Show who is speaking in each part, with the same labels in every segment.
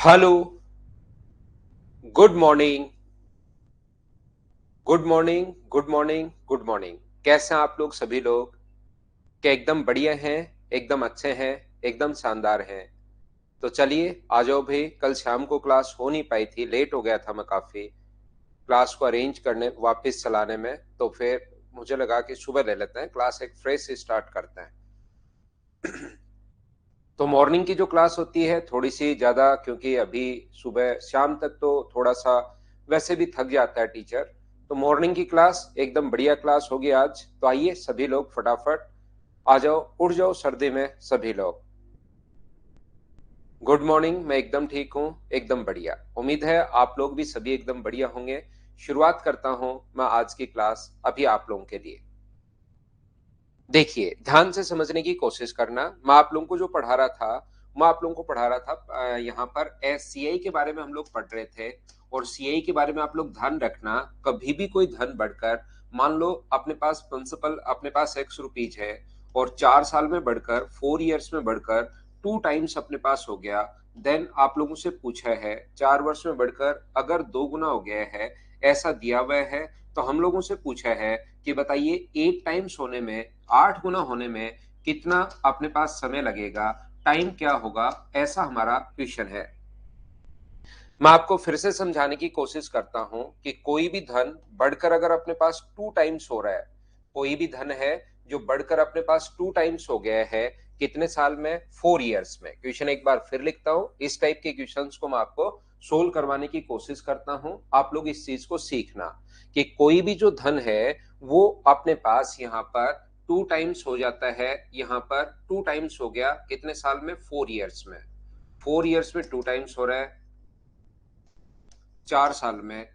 Speaker 1: Hello. Good morning. Good morning. Good morning. Good morning. कैसे हैं आप लोग सभी लोग? क्या एकदम बढ़िया हैं? एकदम अच्छे हैं? एकदम शानदार हैं? तो चलिए आ जाओ भाई। कल शाम को क्लास हो नहीं पाई थी, लेट हो गया था मैं काफी क्लास को अरेंज करने वापस चलाने में। तो फिर मुझे लगा कि सुबह ले लेते हैं क्लास, एक फ्रेश से स्टार्ट करते हैं। तो मॉर्निंग की जो क्लास होती है थोड़ी सी ज्यादा, क्योंकि अभी सुबह शाम तक तो थोड़ा सा वैसे भी थक जाता है टीचर। तो मॉर्निंग की क्लास एकदम बढ़िया क्लास होगी आज। तो आइए सभी लोग फटाफट आ जाओ, उठ जाओ सर्दी में सभी लोग। Good morning. मैं एकदम ठीक हूँ, एकदम बढ़िया। उम्मीद है आप लोग भी सभी एकदम बढ़िया होंगे। शुरुआत करता हूँ मैं आज की क्लास अभी आप लोगों के लिए। देखिए, ध्यान से समझने की कोशिश करना। मैं आप लोगों को जो पढ़ा रहा था, मैं आप लोगों को पढ़ा रहा था यहाँ पर सीआई के बारे में हम लोग पढ़ रहे थे। और सीआई के बारे में आप लोग ध्यान रखना, कभी भी कोई धन बढ़कर, मान लो अपने पास प्रिंसिपल अपने पास ₹X है और 4 साल में बढ़कर 4 इयर्स में बढ़कर 2 टाइम्स अपने पास हो गया। देन आप लोगों से पूछा है 4 वर्ष में बढ़कर अगर 2 गुना हो गया है, ऐसा दिया हुआ है। तो हम लोगों से पूछा है कि बताइए 8 टाइम्स होने में, 8 गुना होने में कितना अपने पास समय लगेगा, टाइम क्या होगा, ऐसा हमारा क्वेश्चन है। मैं आपको फिर से समझाने की कोशिश करता हूं कि कोई भी धन बढ़कर अगर अपने पास 2 टाइम्स हो रहा है, कोई भी धन है जो बढ़कर अपने पास 2 टाइम्स हो गया है, कितने साल में? 4 इयर्स में। क्वेश्चन एक बार फिर लिखता हूं, इस टाइप के क्वेश्चंस को मैं आपको सोल्व करवाने की कोशिश करता हूं। आप लोग इस चीज को सीखना कि कोई भी जो धन है वो अपने पास यहाँ पर 2 टाइम्स हो जाता है। यहाँ पर 2 टाइम्स हो गया कितने साल में? 4 इयर्स में। 4 इयर्स में 2 टाइम्स हो रहा है 4 साल में।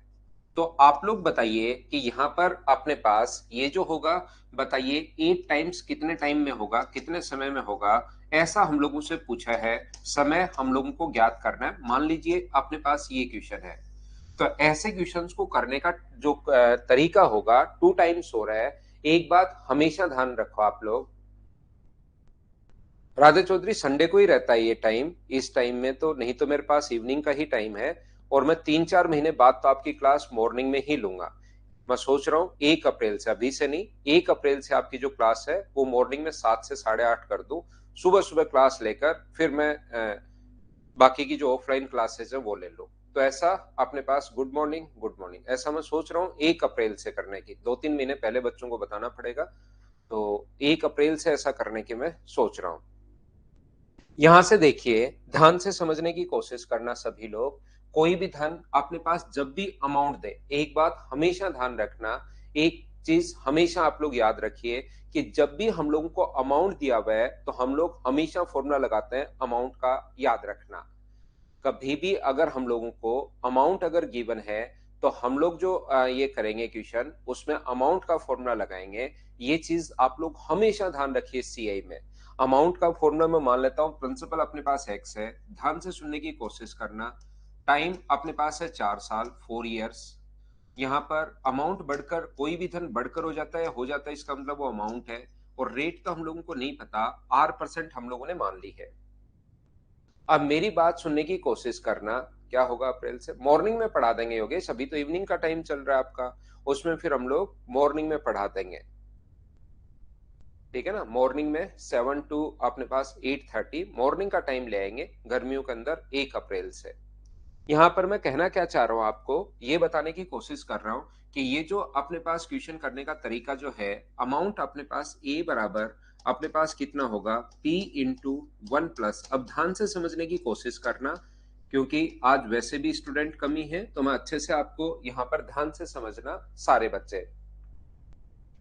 Speaker 1: तो आप लोग बताइए कि यहाँ पर अपने पास ये जो होगा, बताइए 8 टाइम्स कितने टाइम में होगा, कितने समय में होगा, ऐसा हम लोगों से पूछा है। समय हम लोगों को ज्ञात करना है। मान लीजिए अपने पास ये क्वेश्चन है, तो ऐसे क्वेश्चंस को करने का जो तरीका होगा, 2 टाइम्स हो रहा है। एक बात हमेशा ध्यान रखो आप लोग, राधे चौधरी, संडे को ही रहता है ये टाइम। इस टाइम में तो नहीं, तो मेरे पास इवनिंग का ही टाइम है। और मैं 3-4 महीने बाद तो आपकी क्लास मॉर्निंग में ही लूंगा। मैं सोच रहा हूँ 1 अप्रैल से, अभी से नहीं, 1 अप्रैल से आपकी जो क्लास है वो मॉर्निंग में 7 से 8:30 कर दूं। सुबह सुबह क्लास लेकर फिर मैं बाकी की जो ऑफलाइन क्लासेस है वो ले लूं। तो ऐसा अपने पास गुड मॉर्निंग गुड मॉर्निंग ऐसा मैं सोच रहा हूँ 1 अप्रैल से करने की। 2-3 महीने पहले बच्चों को बताना पड़ेगा। तो 1 अप्रैल से ऐसा करने की मैं सोच रहा हूँ। यहां से देखिए, ध्यान से समझने की कोशिश करना सभी लोग। कोई भी धन अपने पास जब भी अमाउंट दे, एक बात हमेशा ध्यान रखना, एक चीज हमेशा आप लोग याद रखिए कि जब भी हम लोगों को अमाउंट दिया हुआ है तो हम लोग हमेशा फॉर्मूला लगाते हैं अमाउंट का, याद रखना। कभी भी अगर हम लोगों को अमाउंट अगर गिवन है तो हम लोग जो ये करेंगे क्वेश्चन, उसमें अमाउंट का फॉर्मूला लगाएंगे। ये चीज आप लोग हमेशा ध्यान रखिए सीआई में। अमाउंट का फॉर्मूला मैं मान लेता हूं, प्रिंसिपल अपने पास एक्स है, ध्यान से सुनने की कोशिश करना। टाइम अपने पास है 4 साल, 4 इयर्स। यहाँ पर अमाउंट बढ़कर, कोई भी धन बढ़कर हो जाता है, इसका मतलब वो अमाउंट है। और रेट तो हम लोगों को नहीं पता, R% हम लोगों ने मान ली है। अब मेरी बात सुनने की कोशिश करना। क्या होगा अप्रैल से? मॉर्निंग में पढ़ा देंगे योगेश, अभी तो इवनिंग का टाइम चल रहा है आपका, उसमें फिर हम लोग मॉर्निंग में पढ़ा देंगे। ठीक है ना? मॉर्निंग में 7 to अपने पास 8:30 मॉर्निंग का टाइम ले आएंगे गर्मियों के अंदर 1 अप्रैल से। यहाँ पर मैं कहना क्या चाह रहा हूँ आपको, ये बताने की कोशिश कर रहा हूँ कि ये जो अपने पास क्वेश्चन करने का तरीका जो है, अमाउंट अपने पास ए बराबर अपने पास कितना होगा? P into 1+। अब ध्यान से समझने की कोशिश करना, क्योंकि आज वैसे भी स्टूडेंट कमी है, तो मैं अच्छे से आपको यहाँ पर ध्यान से समझना सारे बच्चे।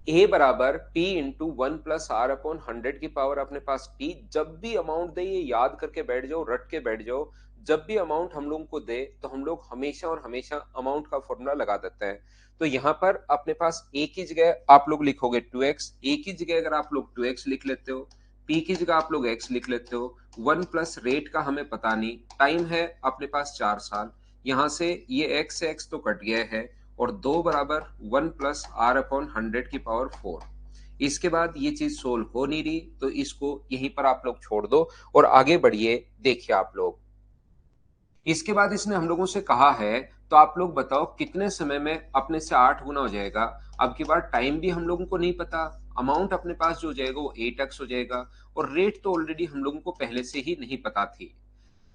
Speaker 1: ए बराबर पी इंटू 1+R/100 की पावर अपने पास टी। जब भी अमाउंट दे, ये याद करके बैठ जाओ, रट के बैठ जाओ। जब भी अमाउंट हम लोगों को दे तो हम लोग हमेशा और हमेशा अमाउंट का फॉर्मूला लगा देते हैं। तो यहाँ पर अपने पास ए की जगह आप लोग लिखोगे 2x, ए की जगह अगर आप लोग 2x लिख लेते हो, पी की जगह आप लोग x लिख लेते हो। 1+ रेट का हमें पता नहीं, टाइम है अपने पास 4 साल। यहाँ से ये x से x तो कट गया है, और 2 बराबर 1+R/100 की पावर 4। इसके बाद ये चीज सोल्व हो नहीं रही, तो इसको यहीं पर आप लोग छोड़ दो और आगे बढ़िए। देखिए आप लोग, इसके बाद इसने हम लोगों से कहा है, तो आप लोग बताओ कितने समय में अपने से 8 गुना हो जाएगा। अब की बार टाइम भी हम लोगों को नहीं पता, अमाउंट अपने पास जो हो जाएगा वो 8x हो जाएगा, और रेट तो ऑलरेडी हम लोगों को पहले से ही नहीं पता थी।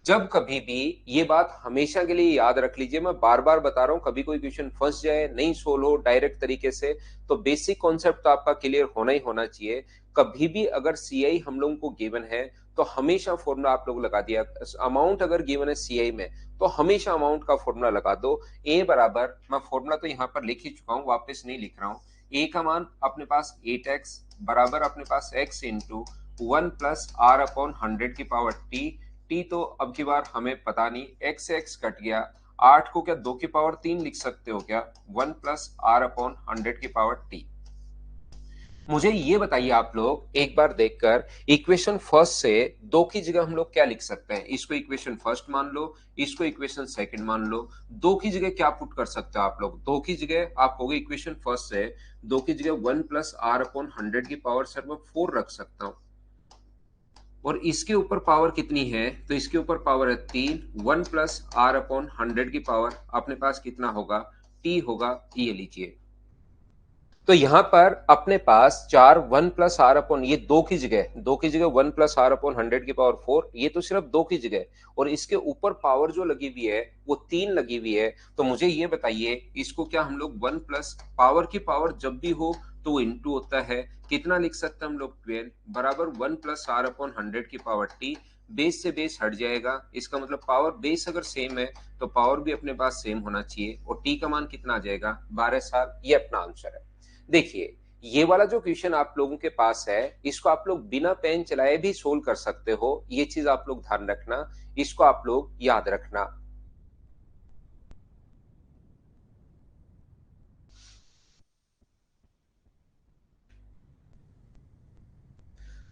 Speaker 1: जब कभी भी ये बात हमेशा के लिए याद रख लीजिए, मैं बार बार बता रहा हूं, कभी कोई क्वेश्चन फंस जाए, नहीं सोल्व हो डायरेक्ट तरीके से, तो बेसिक कॉन्सेप्ट तो आपका क्लियर होना ही होना चाहिए। कभी भी अगर सीआई हम लोगों को गिवन है तो हमेशा फॉर्मूला आप लोग लगा दिया। अमाउंट अगर गिवन है सीआई में तो हमेशा अमाउंट का फॉर्मूला लगा दो। ए बराबर, मैं फॉर्मूला तो यहाँ पर लिख ही चुका हूँ, वापस नहीं लिख रहा हूँ। ए का मान अपने पास 8x बराबर अपने पास x इंटू 1 + r/100 की पावर t। टी तो अब की बार हमें पता नहीं, एक्स से एक्स कट गया, 8 को क्या 2 की पावर 3 लिख सकते हो क्या, 1 + r/100 की पावर टी। मुझे ये बताइए आप लोग एक बार देखकर, इक्वेशन फर्स्ट से 2 की जगह हम लोग क्या लिख सकते हैं। इसको इक्वेशन फर्स्ट मान लो, इसको इक्वेशन सेकंड मान लो। 2 की जगह क्या पुट कर सकते हो आप लोग, 2 की जगह आप कहोगे इक्वेशन फर्स्ट से 2 की जगह 1 + r/100 की पावर सर मैं 4 रख सकता हूं, और इसके ऊपर पावर कितनी है, तो इसके ऊपर पावर है 3। 1 + r/100 की पावर अपने पास कितना होगा, टी होगा, ये लीजिए। तो यहां पर अपने पास 4 1 + r/, ये 2 की जगह, 2 की जगह 1 + r/100 की पावर 4, ये तो सिर्फ 2 की जगह, और इसके ऊपर पावर जो लगी हुई है वो 3 लगी हुई है। तो मुझे ये बताइए, इसको क्या हम लोग 1 प्लस पावर की पावर जब भी हो तो इंटू होता है, कितना लिख सकते हैं हम लोग, 12 बराबर 1 + r/100 की पावर टी। बेस से बेस हट जाएगा, इसका मतलब पावर बेस अगर सेम है तो पावर भी अपने पास सेम होना चाहिए, और टी का मान कितना आ जाएगा, 12 साल। ये अपना आंसर है। देखिए, ये वाला जो क्वेश्चन आप लोगों के पास है, इसको आप लोग बिना पेन चलाए भी सोल्व कर सकते हो, ये चीज आप लोग ध्यान रखना, इसको आप लोग याद रखना।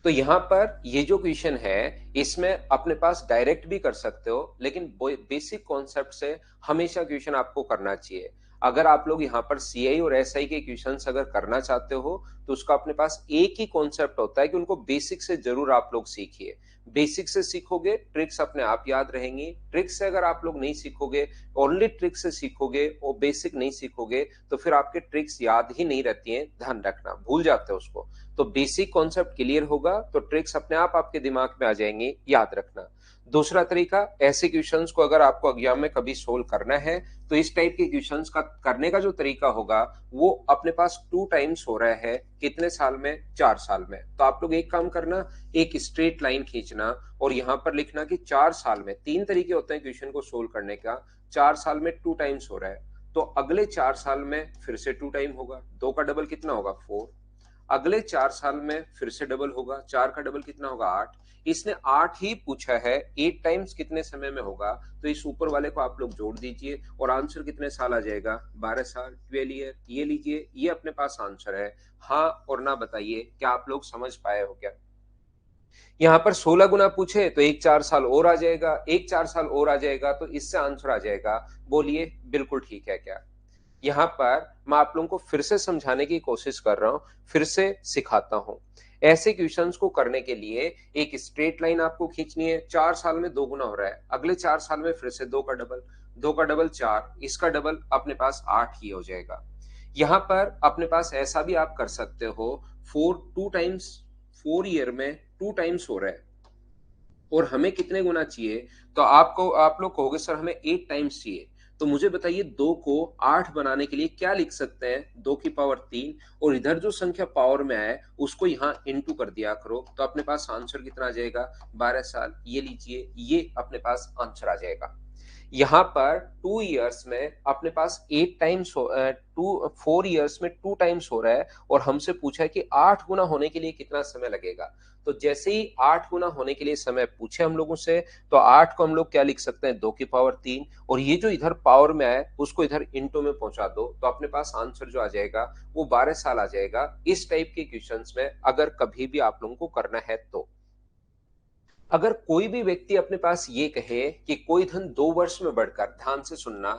Speaker 1: तो यहां पर ये जो क्वेश्चन है, इसमें अपने पास डायरेक्ट भी कर सकते हो, लेकिन बेसिक कॉन्सेप्ट से हमेशा क्वेश्चन आपको करना चाहिए। अगर आप लोग यहाँ पर सीआई और एसआई के क्वेश्चंस अगर करना चाहते हो तो उसका अपने पास एक ही कॉन्सेप्ट होता है कि उनको बेसिक से जरूर आप लोग सीखिए। बेसिक से सीखोगे ट्रिक्स अपने आप याद रहेंगी, ट्रिक्स से अगर आप लोग नहीं सीखोगे, ओनली ट्रिक से सीखोगे और बेसिक नहीं सीखोगे, तो फिर आपके ट्रिक्स याद ही नहीं रहती हैं, ध्यान रखना, भूल जाते हो उसको। तो बेसिक कॉन्सेप्ट क्लियर होगा तो ट्रिक्स अपने आप आपके दिमाग में आ जाएंगी, याद रखना। दूसरा तरीका, ऐसे क्वेश्चंस को अगर आपको एग्जाम में कभी सोल्व करना है तो इस टाइप के क्वेश्चंस का करने का जो तरीका होगा वो अपने पास 2 टाइम्स हो रहा है, कितने साल में, 4 साल में। तो आप लोग एक काम करना, एक स्ट्रेट लाइन खींचना और यहां पर लिखना कि 4 साल में, 3 तरीके होते हैं क्वेश्चन को सोल्व करने का, 4 साल में 2 टाइम्स हो रहा है, तो अगले 4 साल में फिर से 2 टाइम होगा, 2 का डबल कितना होगा, 4। अगले 4 साल में फिर से डबल होगा, 4 का डबल कितना होगा, 8। इसने 8 ही पूछा है, 8 टाइम्स कितने समय में होगा, तो इस ऊपर वाले को आप लोग जोड़ दीजिए और आंसर कितने साल आ जाएगा, 12 साल, 12 ईयर। ये लीजिए, ये अपने पास आंसर है। हाँ और ना बताइए, क्या आप लोग समझ पाए हो क्या। यहाँ पर 16 गुना पूछे तो एक 4 साल और आ जाएगा, एक 4 साल और आ जाएगा, तो इससे आंसर आ जाएगा। बोलिए बिल्कुल ठीक है क्या। यहाँ पर मैं आप लोगों को फिर से समझाने की कोशिश कर रहा हूं, फिर से सिखाता हूं। ऐसे क्वेश्चंस को करने के लिए एक स्ट्रेट लाइन आपको खींचनी है, 4 साल में 2 गुना हो रहा है, अगले 4 साल में फिर से 2 का डबल, 2 का डबल 4, इसका डबल अपने पास 8 ही हो जाएगा। यहाँ पर अपने पास ऐसा भी आप कर सकते हो, 4 ईयर में 2 टाइम्स हो रहा है और हमें कितने गुना चाहिए, तो आप लोग कहोगे सर हमें 8 टाइम्स चाहिए। तो मुझे बताइए 2 को 8 बनाने के लिए क्या लिख सकते हैं, 2 की पावर 3, और इधर जो संख्या पावर में आए उसको यहाँ इनटू कर दिया करो, तो अपने पास आंसर कितना आ जाएगा, 12 साल। ये लीजिए, ये अपने पास आंसर आ जाएगा। यहाँ पर 2 इयर्स में अपने पास 8 टाइम्स हो, 4 इयर्स में 2 टाइम्स हो रहा है, और हमसे पूछा है कि 8 गुना होने के लिए कितना समय लगेगा। तो जैसे ही 8 गुना होने के लिए समय पूछे हम लोगों से, तो 8 को हम लोग क्या लिख सकते हैं, 2 की पावर 3, और ये जो इधर पावर में आए उसको इधर इंटू में पहुंचा दो, तो अपने पास आंसर जो आ जाएगा वो 12 साल आ जाएगा। इस टाइप के क्वेश्चंस में अगर कभी भी आप लोगों को करना है तो। अगर कोई भी व्यक्ति अपने पास ये कहे कि कोई धन 2 वर्ष में बढ़कर, ध्यान से सुनना,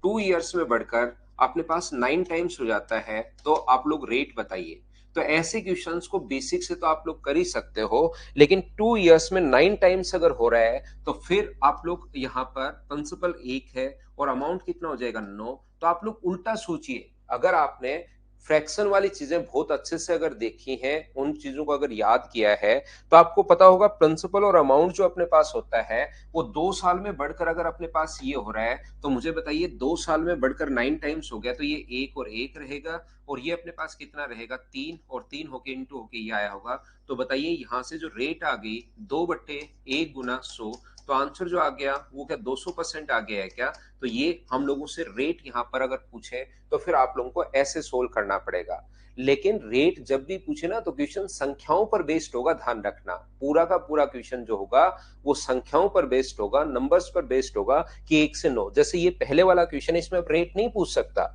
Speaker 1: 2 इयर्स में बढ़कर अपने पास 9 टाइम्स हो जाता है, तो आप लोग रेट बताइए। तो ऐसे क्वेश्चंस को बेसिक से तो आप लोग कर ही सकते हो, लेकिन 2 इयर्स में 9 टाइम्स अगर हो रहा है तो फिर आप लोग यहाँ पर प्रिंसिपल 1 है और अमाउंट कितना हो जाएगा 9। तो आप लोग उल्टा सोचिए, अगर आपने फ्रैक्शन वाली चीजें बहुत अच्छे से अगर देखी हैं, उन चीजों को अगर याद किया है, तो आपको पता होगा प्रिंसिपल और अमाउंट जो अपने पास होता है वो 2 साल में बढ़कर अगर अपने पास ये हो रहा है, तो मुझे बताइए 2 साल में बढ़कर 9 टाइम्स हो गया, तो ये 1 और 1 रहेगा और ये अपने पास कितना रहेगा 3 और 3 होके इंटू होके ये आया होगा। तो बताइए यहाँ से जो रेट आ गई 2/1 गुना 100, तो आंसर जो आ गया वो क्या 200% आ गया है क्या? तो ये हम लोगों से रेट यहाँ पर अगर पूछे तो फिर आप लोगों को ऐसे सोल्व करना पड़ेगा। लेकिन रेट जब भी पूछे ना तो क्वेश्चन संख्याओं पर बेस्ड होगा, ध्यान रखना। पूरा का पूरा क्वेश्चन जो होगा वो संख्याओं पर बेस्ड होगा, नंबर्स पर बेस्ड होगा कि 1 से 9। जैसे ये पहले वाला क्वेश्चन है, इसमें आप रेट नहीं पूछ सकता।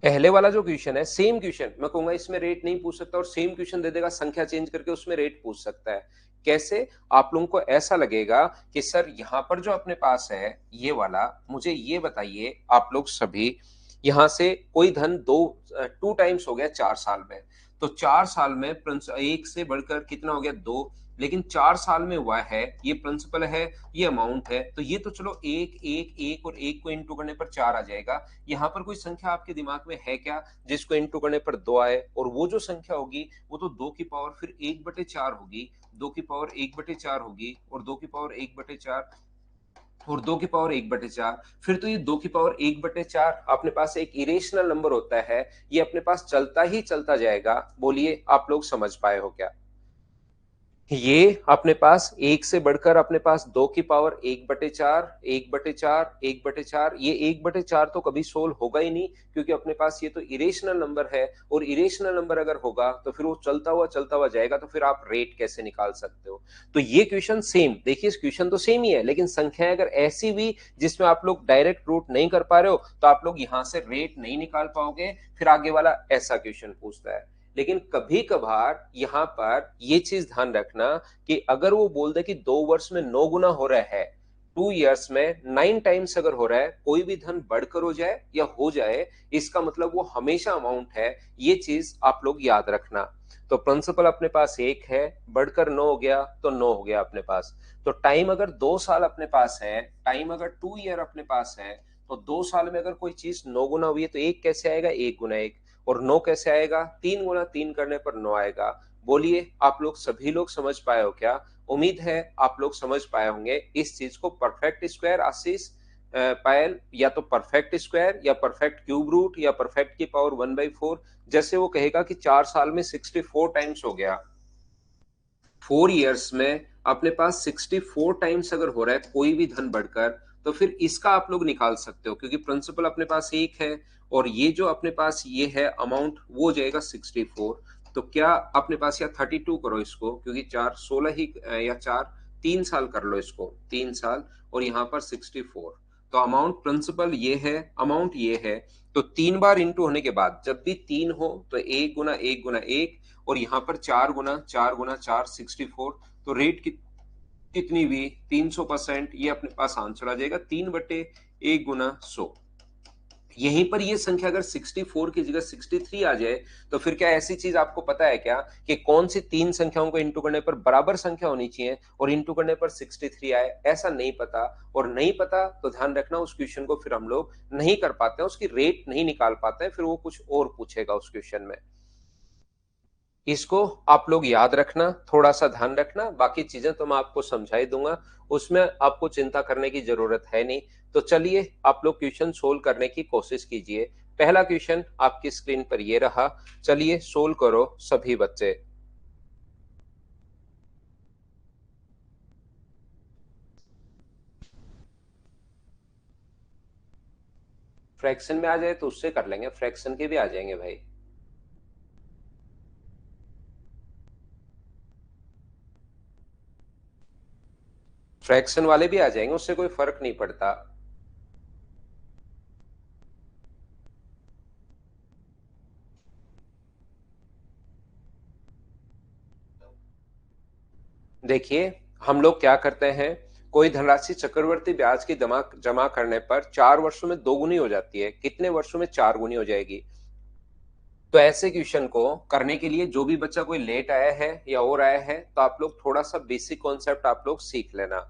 Speaker 1: पहले वाला जो क्वेश्चन है सेम क्वेश्चन, मैं कहूंगा इसमें रेट नहीं पूछ सकता, और सेम क्वेश्चन दे देगा संख्या चेंज करके उसमें रेट पूछ सकता है। कैसे? आप लोगों को ऐसा लगेगा कि सर यहाँ पर जो अपने पास है ये वाला, मुझे ये बताइए आप लोग सभी, यहां से कोई धन 2 टाइम्स हो गया 4 साल में, तो 4 साल में 1 से बढ़कर कितना हो गया 2, लेकिन 4 साल में हुआ है, ये प्रिंसिपल है, ये अमाउंट है, तो ये तो चलो 1 1 1 और 1 को इंटू करने पर 4 आ जाएगा। यहाँ पर कोई संख्या आपके दिमाग में है क्या जिसको इंटू करने पर 2 आए? और वो जो संख्या होगी वो तो 2 की पावर फिर 1/4 होगी, 2 की पावर 1/4 होगी, और 2 की पावर 1/4, और 2 की पावर 1/4, फिर तो ये 2 की पावर 1/4 अपने पास एक इरेशनल नंबर होता है, ये अपने पास चलता ही चलता जाएगा। बोलिए आप लोग समझ पाए हो क्या? ये अपने पास 1 से बढ़कर अपने पास 2 की पावर 1/4, 1/4, 1/4, ये 1/4 तो कभी सोल्व होगा ही नहीं, क्योंकि अपने पास ये तो इरेशनल नंबर है, और इरेशनल नंबर अगर होगा तो फिर वो चलता हुआ जाएगा, तो फिर आप रेट कैसे निकाल सकते हो? तो ये क्वेश्चन सेम, देखिए क्वेश्चन तो सेम ही है, लेकिन संख्याएं अगर ऐसी भी जिसमें आप लोग डायरेक्ट रूट नहीं कर पा रहे हो, तो आप लोग यहां से रेट नहीं निकाल पाओगे, फिर आगे वाला ऐसा क्वेश्चन पूछता है। लेकिन कभी कभार यहां पर ये चीज ध्यान रखना कि अगर वो बोल दे कि 2 वर्ष में 9 गुना हो रहा है, 2 इयर्स में 9 टाइम्स अगर हो रहा है, कोई भी धन बढ़कर हो जाए या हो जाए, इसका मतलब वो हमेशा अमाउंट है। ये चीज आप लोग याद रखना। तो प्रिंसिपल अपने पास 1 है, बढ़कर 9 हो गया तो 9 हो गया अपने पास। तो टाइम अगर 2 साल अपने पास है, टाइम अगर 2 ईयर अपने पास है, तो 2 साल में अगर कोई चीज 9 गुना हुई है तो 1 कैसे आएगा? 1 गुना 1। और 9 कैसे आएगा? 3 गुना 3 करने पर 9 आएगा। बोलिए आप लोग सभी लोग समझ पाए हो क्या? उम्मीद है आप लोग समझ पाए होंगे इस चीज को। परफेक्ट स्क्वायर आशीष, पायल, या तो परफेक्ट स्क्वायर या परफेक्ट क्यूब रूट या परफेक्ट की पावर 1/4, जैसे वो कहेगा कि 4 साल में 64 टाइम्स हो गया, 4 इयर्स में अपने पास 64 टाइम्स अगर हो रहा है कोई भी धन बढ़कर, तो फिर इसका आप लोग निकाल सकते हो, क्योंकि प्रिंसिपल अपने पास 1 है और ये जो अपने पास ये है अमाउंट वो हो जाएगा 64। तो क्या अपने पास, या 32 करो इसको, क्योंकि 4 16 ही, या 3 साल कर लो इसको, 3 साल, और यहाँ पर 64। तो अमाउंट प्रिंसिपल ये है, अमाउंट ये है, तो 3 बार इंटू होने के बाद जब भी 3 हो तो 1 गुना 1 गुना 1, और यहाँ पर 4 गुना 4 गुना 4 64। तो रेट कितनी भी 300%, ये अपने पास आंसर आ जाएगा 3/1 गुना 100। यहीं पर ये संख्या अगर 64 की जगह 63 आ जाए, तो फिर क्या ऐसी चीज आपको पता है क्या कि कौन सी 3 संख्याओं को इंटू करने पर बराबर संख्या होनी चाहिए और इंटू करने पर 63 आए? ऐसा नहीं पता, और नहीं पता तो ध्यान रखना उस क्वेश्चन को फिर हम लोग नहीं कर पाते हैं, उसकी रेट नहीं निकाल पाते हैं, फिर वो कुछ और पूछेगा उस क्वेश्चन में। इसको आप लोग याद रखना, थोड़ा सा ध्यान रखना, बाकी चीजें तो मैं आपको समझा ही दूंगा, उसमें आपको चिंता करने की जरूरत है नहीं। तो चलिए आप लोग क्वेश्चन सोल्व करने की कोशिश कीजिए। पहला क्वेश्चन आपकी स्क्रीन पर ये रहा, चलिए सोल्व करो सभी बच्चे। फ्रैक्शन में आ जाए तो उससे कर लेंगे, फ्रैक्शन के भी आ जाएंगे भाई। फ्रैक्शन वाले भी आ जाएंगे, उससे कोई फर्क नहीं पड़ता। देखिए हम लोग क्या करते हैं, कोई धनराशि चक्रवर्ती ब्याज की जमा जमा करने पर 4 वर्षों में 2 गुनी हो जाती है, कितने वर्षों में 4 गुनी हो जाएगी? तो ऐसे क्वेश्चन को करने के लिए जो भी बच्चा कोई लेट आया है या और आया है, तो आप लोग थोड़ा सा बेसिक कॉन्सेप्ट आप लोग सीख लेना।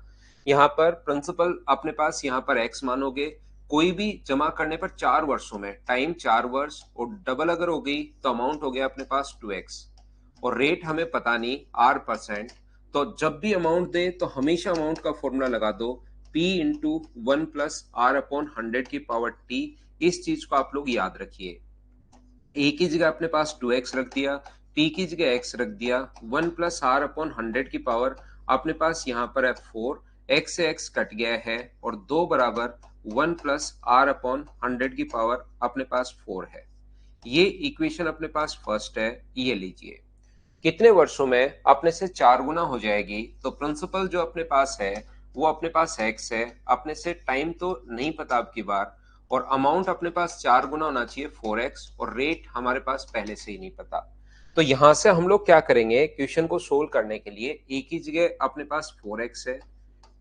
Speaker 1: यहाँ पर प्रिंसिपल अपने पास यहाँ पर एक्स मानोगे, कोई भी जमा करने पर 4 वर्षों में टाइम 4 वर्ष और डबल अगर हो गई तो अमाउंट हो गया अपने पास 2x, और रेट हमें पता नहीं R%। तो जब भी अमाउंट दे तो हमेशा अमाउंट का फॉर्मूला लगा दो P इंटू 1 + R/100 की पावर t। इस चीज को आप लोग याद रखिए। ए की जगह अपने पास 2x रख दिया, पी की जगह x रख दिया, 1 + R/100 की पावर अपने पास यहाँ पर है 4, x से x कट गया है और 2 बराबर 1 + R/100 की पावर अपने पास 4 है। ये इक्वेशन अपने पास फर्स्ट है, ये लीजिए। कितने वर्षों में अपने से 4 गुना हो जाएगी, तो प्रिंसिपल जो अपने पास है वो अपने पास x है, अपने से टाइम तो नहीं पता अब की बार, और अमाउंट अपने पास 4 गुना होना चाहिए 4x, और रेट हमारे पास पहले से ही नहीं पता। तो यहां से हम लोग क्या करेंगे, क्वेश्चन को सोल्व करने के लिए a की जगह अपने पास 4x है,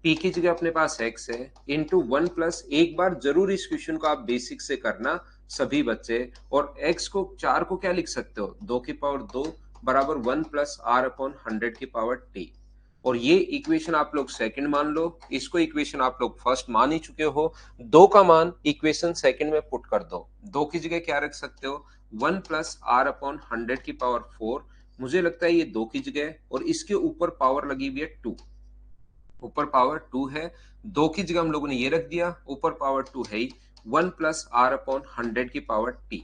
Speaker 1: p की जगह अपने पास x है, इंटू 1 + एक बार जरूर इस क्वेश्चन को आप बेसिक से करना सभी बच्चे, और x को 4 को क्या लिख सकते हो, 2 की पावर 2 बराबर 1 + R/100 की पावर t। और ये इक्वेशन आप लोग सेकंड मान लो, इसको इक्वेशन आप लोग फर्स्ट मान ही चुके हो। 2 का मान इक्वेशन सेकंड में पुट कर दो, 2 की जगह क्या रख सकते हो, 1 + R/100 की पावर 4। मुझे लगता है ये 2 की जगह, और इसके ऊपर पावर लगी हुई है 2, ऊपर पावर 2 है, 2 की जगह हम लोगों ने ये रख दिया, ऊपर पावर 2 है ही, 1 + R/100 की पावर t।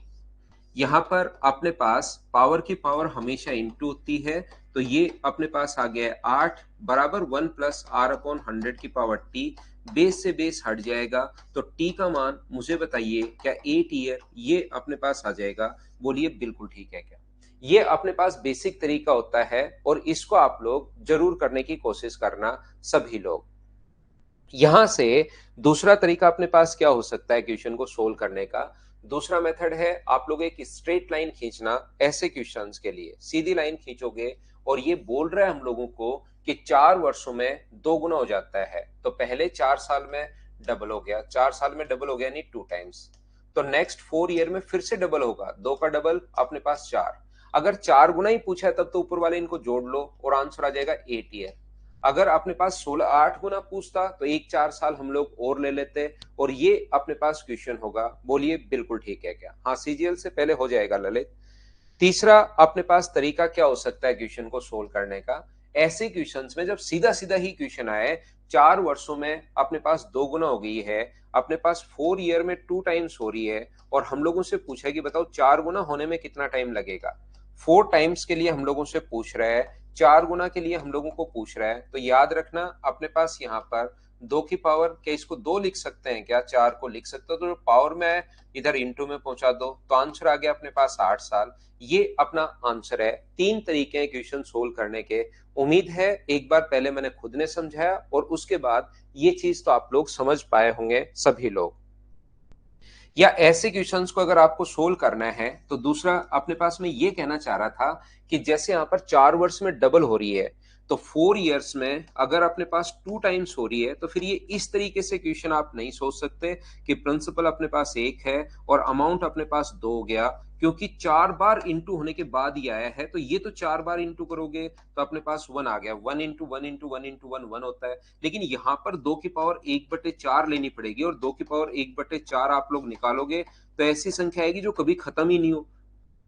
Speaker 1: यहाँ पर अपने पास पावर की पावर हमेशा इंटू होती है, तो ये अपने पास आ गया है 8 बराबर 1 + R/100 की पावर t। बेस से बेस हट जाएगा, तो t का मान मुझे बताइए क्या 8 ईयर ये अपने पास आ जाएगा। बोलिए बिल्कुल ठीक है क्या। ये अपने पास बेसिक तरीका होता है, और इसको आप लोग जरूर करने की कोशिश करना सभी लोग। यहां से दूसरा तरीका अपने पास क्या हो सकता है क्वेश्चन को सोल्व करने का। दूसरा मेथड है आप लोग एक स्ट्रेट लाइन खींचना। ऐसे क्वेश्चंस के लिए सीधी लाइन खींचोगे, और ये बोल रहा है हम लोगों को कि 4 वर्षों में 2 गुना हो जाता है, तो पहले 4 साल में डबल हो गया, 4 साल में डबल हो गया, नहीं 2 टाइम्स। तो नेक्स्ट 4 ईयर में फिर से डबल होगा, 2 का डबल अपने पास 4। अगर 4 गुना ही पूछा है तब तो ऊपर वाले इनको जोड़ लो और आंसर आ जाएगा 8 ईयर। अगर अपने पास 16 8 गुना पूछता तो एक 4 साल हम लोग और ले लेते, और ये अपने पास क्वेश्चन होगा। बोलिए बिल्कुल ठीक है क्या। हाँ, सीजीएल से पहले हो जाएगा ललित। तीसरा अपने पास तरीका क्या हो सकता है क्वेश्चन को सोल्व करने का। ऐसे क्वेश्चंस में जब सीधा सीधा ही क्वेश्चन आए, 4 वर्षों में अपने पास 2 गुना हो गई है, अपने पास 4 ईयर में 2 टाइम्स हो रही है, और हम लोगों से पूछा कि बताओ 4 गुना होने में कितना टाइम लगेगा। 4 टाइम्स के लिए हम लोगों से पूछ रहा है, 4 गुना के लिए हम लोगों को पूछ रहा है, तो याद रखना अपने पास यहाँ पर 2 की पावर, क्या इसको 2 लिख सकते हैं क्या, 4 को लिख सकते हो, तो जो पावर में है इधर इंटू में पहुंचा दो, तो आंसर आ गया अपने पास 8 साल। ये अपना आंसर है। 3 तरीके हैं क्वेश्चन सोल्व करने के। उम्मीद है एक बार पहले मैंने खुद ने समझाया, और उसके बाद ये चीज तो आप लोग समझ पाए होंगे सभी लोग। या ऐसे क्वेश्चंस को अगर आपको सोल्व करना है, तो दूसरा अपने पास में ये कहना चाह रहा था कि जैसे यहाँ पर 4 वर्ष में डबल हो रही है, तो 4 ईयर्स में अगर अपने पास 2 टाइम्स हो रही है, तो फिर ये इस तरीके से क्वेश्चन आप नहीं सोच सकते कि प्रिंसिपल अपने पास 1 है और अमाउंट अपने पास 2 हो गया, क्योंकि 4 बार इंटू होने के बाद ही आया है, तो ये तो 4 बार इंटू करोगे तो अपने पास 1 आ गया, 1 × 1 × 1 × 1 होता है। लेकिन यहाँ पर 2 की पावर 1/4 लेनी पड़ेगी, और 2 की पावर 1/4 आप लोग निकालोगे तो ऐसी संख्या आएगी जो कभी खत्म ही नहीं हो,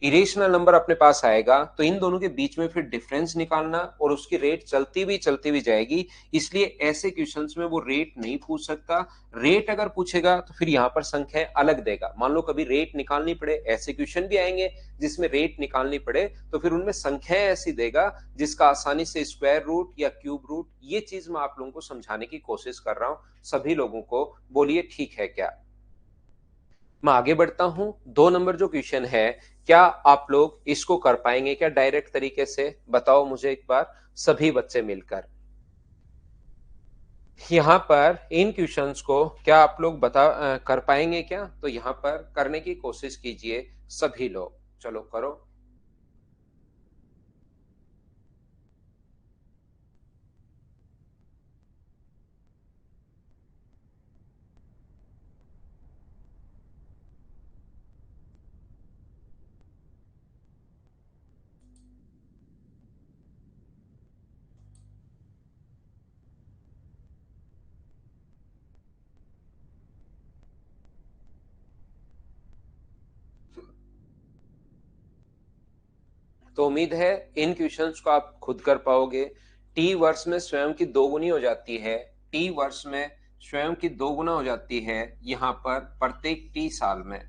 Speaker 1: इरेशनल नंबर अपने पास आएगा। तो इन दोनों के बीच में फिर डिफरेंस निकालना, और उसकी रेट चलती भी जाएगी। इसलिए ऐसे क्वेश्चंस में वो रेट नहीं पूछ सकता। रेट अगर पूछेगा तो फिर यहाँ पर संख्या अलग देगा। मान लो कभी रेट निकालनी पड़े, ऐसे क्वेश्चन भी आएंगे जिसमें रेट निकालनी पड़े, तो फिर उनमें संख्याएं ऐसी देगा जिसका आसानी से स्क्वायर रूट या क्यूब रूट, ये चीज मैं आप लोगों को समझाने की कोशिश कर रहा हूं सभी लोगों को। बोलिए ठीक है क्या। मैं आगे बढ़ता हूं। 2 नंबर जो क्वेश्चन है, क्या आप लोग इसको कर पाएंगे क्या डायरेक्ट तरीके से, बताओ मुझे एक बार सभी बच्चे मिलकर। यहां पर इन क्वेश्चंस को क्या आप लोग कर पाएंगे क्या, तो यहां पर करने की कोशिश कीजिए सभी लोग। चलो करो। तो उम्मीद है इन क्वेश्चंस को आप खुद कर पाओगे। टी वर्ष में स्वयं की दोगुनी हो जाती है, टी वर्ष में स्वयं की दोगुना हो जाती है यहाँ पर प्रत्येक टी साल में।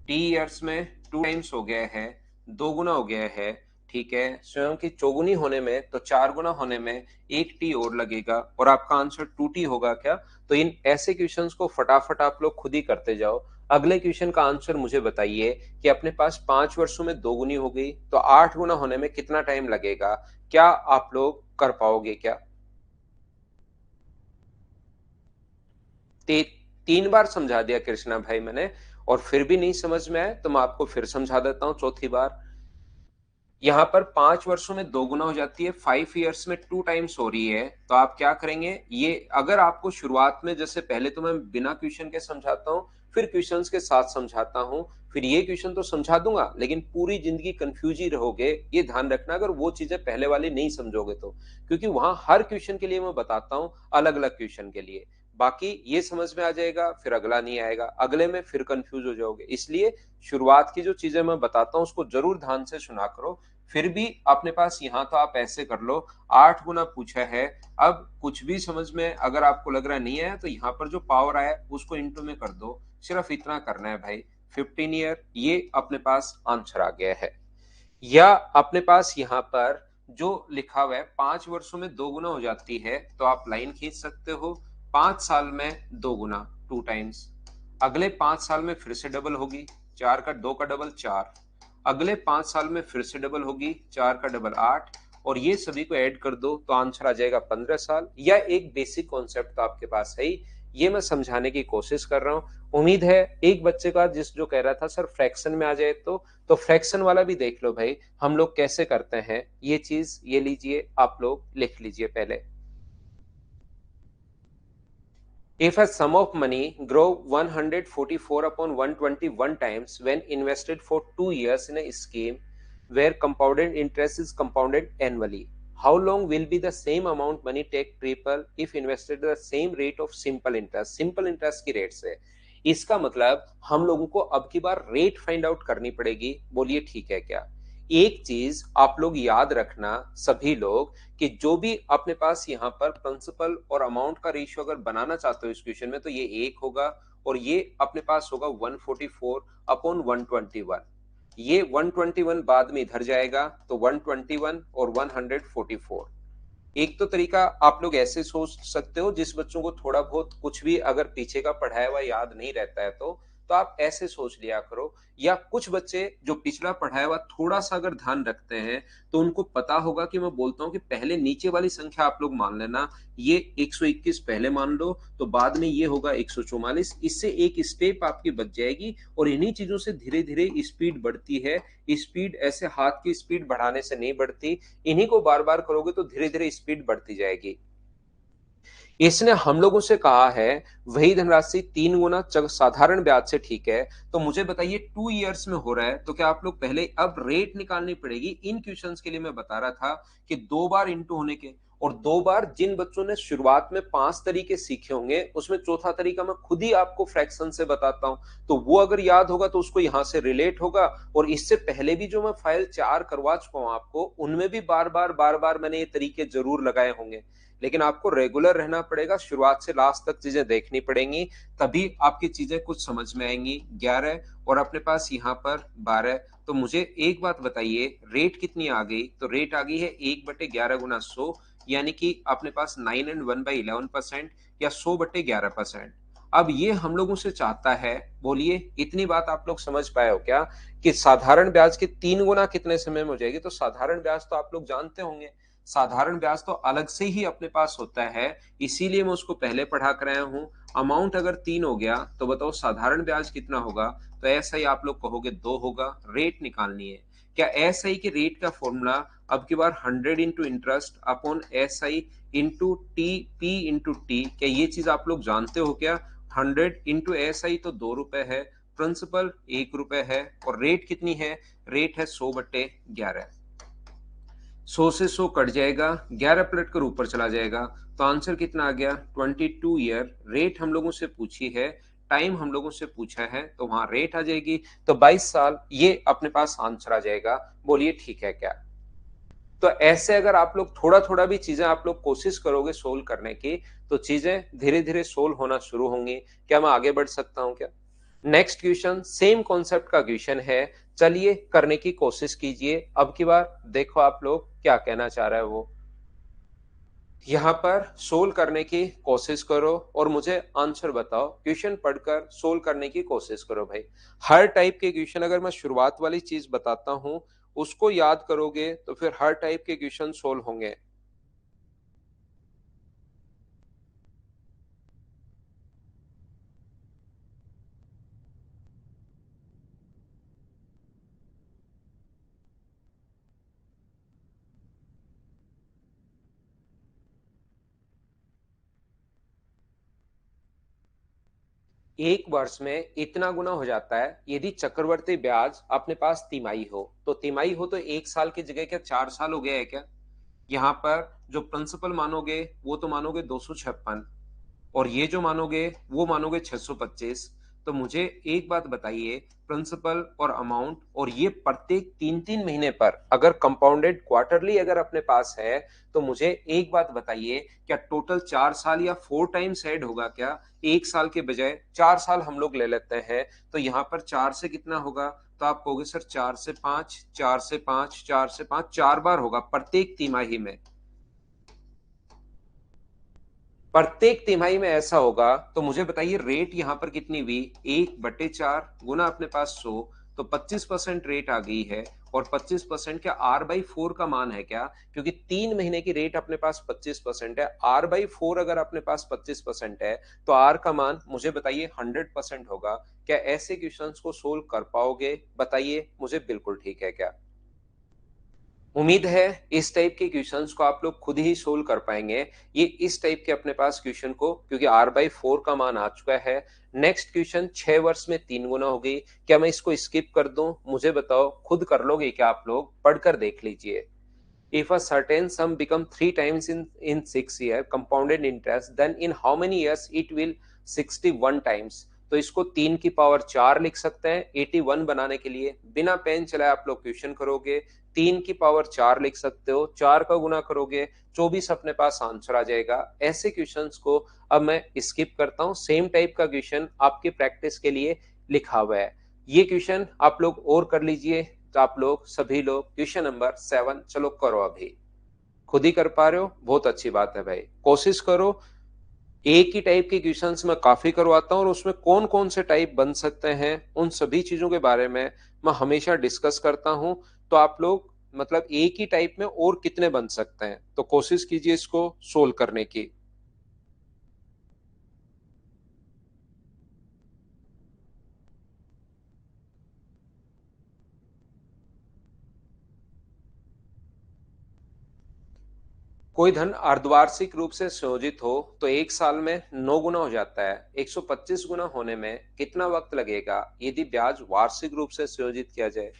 Speaker 1: टी ईयर्स में 2 टाइम्स हो गया है, दो गुना हो गया है, ठीक है। स्वयं की चौगुनी होने में तो 4 गुना होने में एक टी और लगेगा और आपका आंसर 2 टी होगा क्या? तो इन ऐसे क्वेश्चंस को फटाफट आप लोग खुद ही करते जाओ। अगले क्वेश्चन का आंसर मुझे बताइए कि अपने पास 5 वर्षों में दोगुनी हो गई तो 8 गुना होने में कितना टाइम लगेगा? क्या आप लोग कर पाओगे क्या? 3 बार समझा दिया कृष्णा भाई मैंने, और फिर भी नहीं समझ में आया तो मैं आपको फिर समझा देता हूं चौथी बार। यहाँ पर 5 वर्षों में दो गुना हो जाती है, 5 ईयर्स में 2 टाइम्स हो रही है, तो आप क्या करेंगे? ये अगर आपको शुरुआत में, जैसे पहले तो मैं बिना क्वेश्चन के समझाता हूँ, फिर क्वेश्चंस के साथ समझाता हूँ, फिर ये क्वेश्चन तो समझा दूंगा लेकिन पूरी जिंदगी कंफ्यूज ही रहोगे, ये ध्यान रखना अगर वो चीजें पहले वाली नहीं समझोगे तो। क्योंकि वहां हर क्वेश्चन के लिए मैं बताता हूँ, अलग अलग क्वेश्चन के लिए। बाकी ये समझ में आ जाएगा, फिर अगला नहीं आएगा, अगले में फिर कंफ्यूज हो जाओगे। इसलिए शुरुआत की जो चीजें मैं बताता हूँ उसको जरूर ध्यान से सुना करो। फिर भी अपने पास यहाँ तो आप ऐसे कर लो, 8 गुना पूछा है। अब कुछ भी समझ में अगर आपको लग रहा नहीं है तो यहाँ पर जो पावर आया उसको इंटू में कर दो, सिर्फ इतना करना है भाई। 15 ईयर, ये अपने पास आंसर आ गया है। या अपने पास यहाँ पर जो लिखा हुआ है 5 वर्षों में दो गुना हो जाती है, तो आप लाइन खींच सकते हो। 5 साल में दो गुना, 2 टाइम्स। अगले 5 साल में फिर से डबल होगी, 4 का 2 का डबल 4। अगले 5 साल में फिर से डबल होगी, 4 का डबल 8। और ये सभी को ऐड कर दो तो आंसर आ जाएगा 15 साल। या एक बेसिक कॉन्सेप्ट तो आपके पास है ही, ये मैं समझाने की कोशिश कर रहा हूँ। उम्मीद है एक बच्चे का जिस जो कह रहा था सर फ्रैक्शन में आ जाए तो फ्रैक्शन वाला भी देख लो भाई, हम लोग कैसे करते हैं ये चीज। ये लीजिए, आप लोग लिख लीजिए पहले। If a sum of money grow 144 upon 121 times when invested for 2 years in a scheme where compounded interest is compounded annually, how long will be the same amount money take triple if invested at the same rate of simple interest? Simple interest की rate से, इसका मतलब हम लोगों को अब की बार rate find out करनी पड़ेगी। बोलिए ठीक है क्या? एक चीज आप लोग याद रखना सभी लोग, कि जो भी अपने पास यहाँ पर प्रिंसिपल और अमाउंट का रेशियो अगर बनाना चाहते हो इस क्वेश्चन में, तो ये 1 होगा और ये अपने पास होगा 144 अपॉन 121। ये 121 बाद में इधर जाएगा तो 121 और 144। एक तो तरीका आप लोग ऐसे सोच सकते हो, जिस बच्चों को थोड़ा बहुत कुछ भी अगर पीछे का पढ़ाया हुआ याद नहीं रहता है तो आप ऐसे सोच लिया करो। या कुछ बच्चे जो पिछला पढ़ाया हुआ थोड़ा सा अगर ध्यान रखते हैं तो उनको पता होगा कि मैं बोलता हूँ कि पहले नीचे वाली संख्या आप लोग मान लेना, ये 121 पहले मान लो तो बाद में ये होगा 144। इससे एक स्टेप आपकी बच जाएगी और इन्हीं चीजों से धीरे धीरे स्पीड बढ़ती है। स्पीड ऐसे हाथ की स्पीड बढ़ाने से नहीं बढ़ती, इन्हीं को बार बार करोगे तो धीरे धीरे स्पीड बढ़ती जाएगी। इसने हम लोगों से कहा है वही धनराशि 3 गुना साधारण ब्याज से, ठीक है। तो मुझे बताइए 2 ईयर्स में हो रहा है तो क्या आप लोग पहले अब रेट निकालनी पड़ेगी। इन क्वेश्चंस के लिए मैं बता रहा था कि 2 बार इंटू होने के, और 2 बार जिन बच्चों ने शुरुआत में 5 तरीके सीखे होंगे उसमें चौथा तरीका मैं खुद ही आपको फ्रैक्शन से बताता हूं, तो वो अगर याद होगा तो उसको यहां से रिलेट होगा। और इससे पहले भी जो मैं फाइल 4 करवा चुका हूं आपको, उनमें भी बार बार मैंने ये तरीके जरूर लगाए होंगे। लेकिन आपको रेगुलर रहना पड़ेगा, शुरुआत से लास्ट तक चीजें देखनी पड़ेंगी, तभी आपकी चीजें कुछ समझ में आएंगी। 11 और अपने पास यहाँ पर 12। तो मुझे एक बात बताइए, रेट कितनी आ गई? तो रेट आ गई है 1/11 गुना 100, यानी कि अपने पास 9 and 1/11% या 100/11%। अब ये हम लोगों से चाहता है, बोलिए इतनी बात आप लोग समझ पाए हो क्या, कि साधारण ब्याज के 3 गुना कितने समय में हो जाएगी? तो साधारण ब्याज तो आप लोग जानते होंगे, साधारण ब्याज तो अलग से ही अपने पास होता है, इसीलिए मैं उसको पहले पढ़ा कर आया हूं। अमाउंट अगर 3 हो गया तो बताओ साधारण ब्याज कितना होगा? तो ऐसा ही आप लोग कहोगे 2 होगा। रेट निकालनी है क्या? एस आई के रेट का फॉर्मूला अब की बार 100 into interest upon S I into T P into T, क्या ये चीज आप लोग जानते हो क्या? 100 इंटू एस आई तो 2 रुपए है, प्रिंसिपल 1 रुपए है, और रेट कितनी है? रेट है 100/11। 100 से 100 कट जाएगा, 11 पलट कर ऊपर चला जाएगा, तो आंसर कितना आ गया? 22 ईयर। रेट हम लोगों से पूछी है टाइम हम लोगों से पूछा है तो वहां रेट आ जाएगी, तो 22 साल ये अपने पास आंसर आ जाएगा। बोलिए ठीक है क्या? तो ऐसे अगर आप लोग थोड़ा-थोड़ा भी चीज़ें आप लोग कोशिश करोगे सोल्व करने की, तो चीज़ें धीरे-धीरे सोल्व होना शुरू होंगी। क्या मैं आगे बढ़ सकता हूँ क्या? नेक्स्ट क्वेश्चन सेम कॉन्सेप्ट का क्वेश्चन है। चलिए करने की कोशिश कीजिए। अब की बार देखो आप लोग क्या कहना चाह रहा है वो। यहाँ पर सोल्व करने की कोशिश करो और मुझे आंसर बताओ। क्वेश्चन पढ़कर सोल्व करने की कोशिश करो भाई। हर टाइप के क्वेश्चन अगर मैं शुरुआत वाली चीज बताता हूँ, उसको याद करोगे तो फिर हर टाइप के क्वेश्चन सोल्व होंगे। एक वर्ष में इतना गुना हो जाता है यदि चक्रवर्ती ब्याज अपने पास तिमाही हो। तो तिमाही हो तो एक साल की जगह क्या 4 साल हो गया है क्या? यहाँ पर जो प्रिंसिपल मानोगे वो तो मानोगे 256, और ये जो मानोगे वो मानोगे 625। तो मुझे एक बात बताइए, प्रिंसिपल और अमाउंट और ये प्रत्येक 3-3 महीने पर अगर कंपाउंडेड क्वार्टरली अगर अपने पास है, तो मुझे एक बात बताइए, क्या टोटल 4 साल या 4 टाइम्स ऐड होगा क्या? एक साल के बजाय 4 साल हम लोग ले लेते हैं, तो यहाँ पर 4 से कितना होगा? तो आप कहोगे सर 4 से 5, 4 से 5, 4 से 5, 4 बार होगा प्रत्येक तिमाही में। प्रत्येक तिमाही में ऐसा होगा, तो मुझे बताइए रेट यहां पर कितनी हुई? 1/4 गुना अपने पास 100, तो 25% रेट आ गई है। और 25% क्या R/4 का मान है क्या? क्योंकि 3 महीने की रेट अपने पास 25% है। R/4 अगर अपने पास 25% है, तो R का मान मुझे बताइए 100% होगा। क्या ऐसे क्वेश्चंस को सोल्व कर पाओगे? बताइए मुझे। बिल्कुल ठीक है क्या? उम्मीद है इस टाइप के क्वेश्चंस को आप लोग खुद ही सोल्व कर पाएंगे। ये इस टाइप के अपने पास क्वेश्चन को, क्योंकि R/4 का मान आ चुका है। नेक्स्ट क्वेश्चन 6 वर्ष में 3 गुना हो गई। क्या मैं इसको स्किप कर दूं? मुझे बताओ, खुद कर लोगे क्या? आप लोग पढ़कर देख लीजिए। If a certain sum become 3 times in 6 year compounded interest, then in how many years it will 61 times? तो इसको 3 की पावर 4 लिख सकते हैं। 81 बनाने के लिए बिना पेन चलाए आप लोग क्वेश्चन करोगे। 3 की पावर 4 लिख सकते हो, 4 का गुना करोगे 24 अपने पास आंसर आ जाएगा। ऐसे क्वेश्चंस को अब मैं स्किप करता हूँ। सेम टाइप का क्वेश्चन आपकी प्रैक्टिस के लिए लिखा हुआ है। ये क्वेश्चन आप लोग और कर लीजिए। तो आप लोग सभी लोग क्वेश्चन नंबर 7 चलो करो। अभी खुद ही कर पा रहे हो, बहुत अच्छी बात है भाई। कोशिश करो। एक ही टाइप के क्वेश्चंस मैं काफी करवाता हूँ और उसमें कौन कौन से टाइप बन सकते हैं उन सभी चीजों के बारे में मैं हमेशा डिस्कस करता हूँ। तो आप लोग मतलब एक ही टाइप में और कितने बन सकते हैं, तो कोशिश कीजिए इसको सोल्व करने की। कोई धन अर्धवार्षिक रूप से संयोजित हो तो एक साल में 9 गुना हो जाता है। 125 गुना होने में कितना वक्त लगेगा यदि ब्याज वार्षिक रूप से संयोजित किया जाए?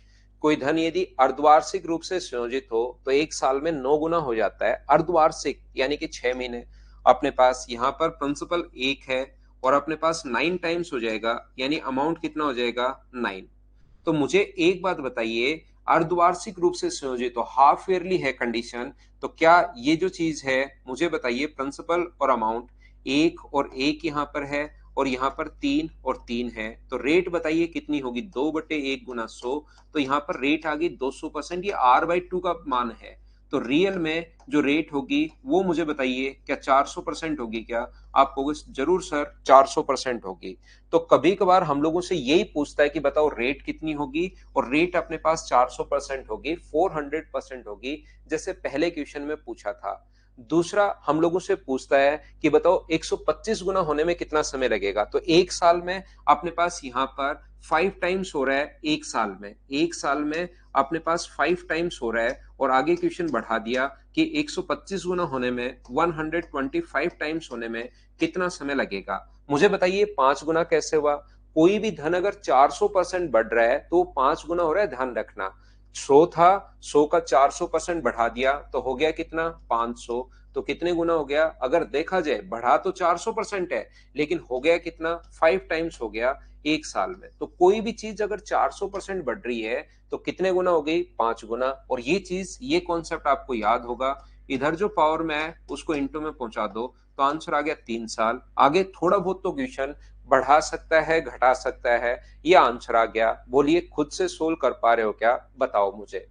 Speaker 1: कोई धन यदि अर्धवार्षिक रूप से संयोजित हो तो एक साल में 9 गुना हो जाता है। अर्धवार्षिक यानी कि 6 महीने। अपने पास यहाँ पर प्रिंसिपल 1 है और अपने पास 9 टाइम्स हो जाएगा, यानी अमाउंट कितना हो जाएगा? 9। तो मुझे एक बात बताइए, अर्धवार्षिक रूप से संयोजित तो हाफ ईयरली है कंडीशन, तो क्या ये जो चीज है मुझे बताइए, प्रिंसिपल और अमाउंट 1 और 1 यहाँ पर है और यहाँ पर 3 और 3 है, तो रेट बताइए कितनी होगी? 2/1 गुना 100। तो यहाँ पर रेट आ गई 200%। ये R/2 का मान है, तो रियल में जो रेट होगी वो मुझे बताइए, क्या 400% होगी क्या? आप कहोगे जरूर सर 400% होगी। तो कभी कभार हम लोगों से यही पूछता है कि बताओ रेट कितनी होगी, और रेट अपने पास 400% होगी, 400% होगी, जैसे पहले क्वेश्चन में पूछा था। दूसरा हम लोगों से पूछता है कि बताओ 125 गुना होने में कितना समय लगेगा। तो एक साल में अपने पास यहाँ पर 5 टाइम्स हो रहा है। एक साल में, एक साल में अपने पास 5 टाइम्स हो रहा है। और आगे क्वेश्चन बढ़ा दिया कि 125 गुना होने में, 125 टाइम्स होने में कितना समय लगेगा। मुझे बताइए 5 गुना कैसे हुआ? कोई भी धन अगर 400% बढ़ रहा है तो 5 गुना हो रहा है, ध्यान रखना। 100 था, 100 का 400% बढ़ा दिया तो हो गया कितना? 500। तो कितने गुना हो गया? अगर देखा जाए बढ़ा तो 400% है, लेकिन हो गया कितना? 5 टाइम्स हो गया एक साल में। तो कोई भी चीज अगर 400% बढ़ रही है तो कितने गुना हो गई? 5 गुना। और ये चीज, ये कॉन्सेप्ट आपको याद होगा। इधर जो पावर में है उसको इंटू में पहुंचा दो तो आंसर आ गया 3 साल। आगे थोड़ा बहुत तो क्वेश्चन बढ़ा सकता है, घटा सकता है। ये आंसर आ गया। बोलिए, खुद से सोल्व कर पा रहे हो क्या? बताओ मुझे।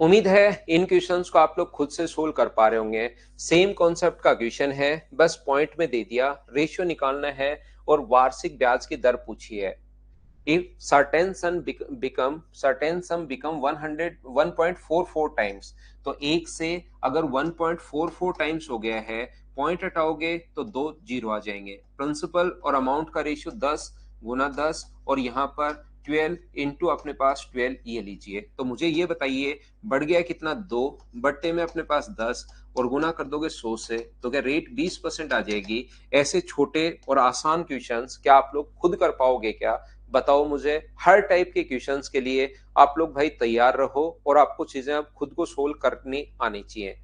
Speaker 1: उम्मीद है इन क्वेश्चंस को आप लोग खुद से सोल्व कर पा रहे होंगे। सेम कॉन्सेप्ट का क्वेश्चन है, बस पॉइंट में दे दिया, रेशियो निकालना है और वार्षिक ब्याज की दर पूछी है। If certain sum become 1.44 times, तो एक से अगर 1.44 टाइम्स हो गया है, पॉइंट हटाओगे तो 2 जीरो आ जाएंगे। प्रिंसिपल और अमाउंट का रेशियो 10 गुना 10 और यहाँ पर 12 इंटू अपने पास 12, ये लीजिए। तो मुझे ये बताइए, बढ़ गया कितना? 2 बट्टे में अपने पास 10 और गुना कर दोगे 100 से, तो क्या रेट 20% आ जाएगी? ऐसे छोटे और आसान क्वेश्चंस क्या आप लोग खुद कर पाओगे क्या? बताओ मुझे। हर टाइप के क्वेश्चंस के लिए आप लोग भाई तैयार रहो और आपको चीजें अब खुद को सोल्व करनी आनी चाहिए।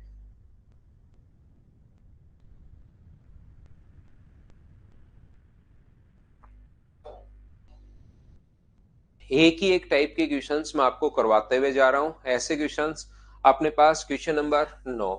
Speaker 1: एक ही एक टाइप के क्वेश्चंस मैं आपको करवाते हुए जा रहा हूं। ऐसे क्वेश्चंस अपने पास, क्वेश्चन नंबर 9,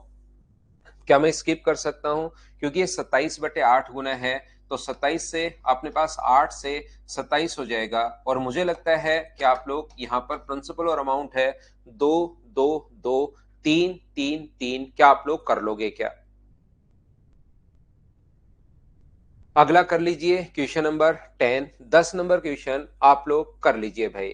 Speaker 1: क्या मैं स्किप कर सकता हूं? क्योंकि ये 27/8 गुना है, तो 27 से अपने पास 8 से 27 हो जाएगा। और मुझे लगता है कि आप लोग यहाँ पर प्रिंसिपल और अमाउंट है 2 2 2 3 3 3, क्या आप लोग कर लोगे क्या? अगला कर लीजिए क्वेश्चन नंबर 10। 10 नंबर क्वेश्चन आप लोग कर लीजिए भाई।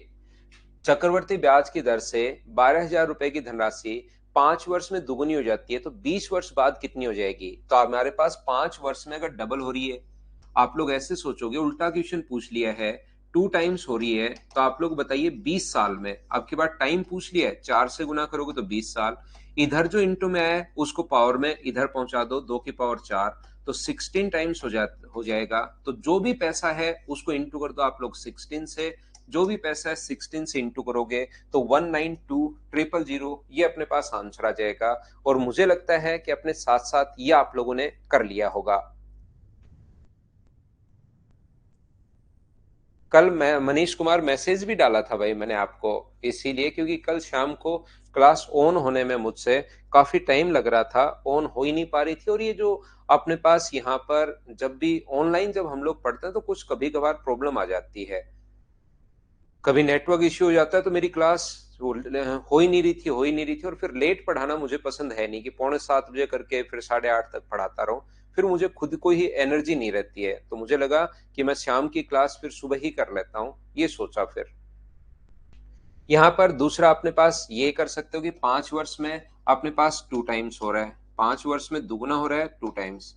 Speaker 1: चक्रवर्ती ब्याज की दर से 12,000 रुपए की धनराशि 5 वर्ष में दुगुनी हो जाती है, तो 20 वर्ष बाद कितनी हो जाएगी? तो हमारे पास 5 वर्ष में अगर डबल हो रही है, आप लोग ऐसे सोचोगे, उल्टा क्वेश्चन पूछ लिया है, 2 टाइम्स हो रही है, तो आप लोग बताइए 20 साल में। आपके पास टाइम पूछ लिया है, 4 से गुना करोगे तो 20 साल। इधर जो इंटू में आया है उसको पावर में इधर पहुंचा दो, 2 की पावर 4, तो 16 टाइम्स हो जाएगा। तो जो भी पैसा है उसको इंटू कर दो आप लोग 16 से। जो भी पैसा है 16 से इंटू करोगे तो 192,000, ये अपने पास आंसर आ जाएगा। और मुझे लगता है कि अपने साथ साथ ये आप लोगों ने कर लिया होगा। कल मैं मनीष कुमार मैसेज भी डाला था भाई मैंने आपको, इसीलिए क्योंकि कल शाम को क्लास ऑन होने में मुझसे काफी टाइम लग रहा था, ऑन हो ही नहीं पा रही थी। और ये जो अपने पास यहाँ पर जब भी ऑनलाइन जब हम लोग पढ़ते हैं तो कुछ कभी कभार प्रॉब्लम आ जाती है, कभी नेटवर्क इश्यू हो जाता है, तो मेरी क्लास हो ही नहीं रही थी। और फिर लेट पढ़ाना मुझे पसंद है नहीं कि 6:45 करके फिर 8:30 तक पढ़ाता रहूं। फिर मुझे खुद को ही एनर्जी नहीं रहती है, तो मुझे लगा कि मैं शाम की क्लास फिर सुबह ही कर लेता हूं, ये सोचा। फिर यहाँ पर दूसरा अपने पास ये कर सकते हो कि 5 वर्ष में अपने पास 2 टाइम्स हो रहा है, 5 वर्ष में दुगुना हो रहा है 2 टाइम्स।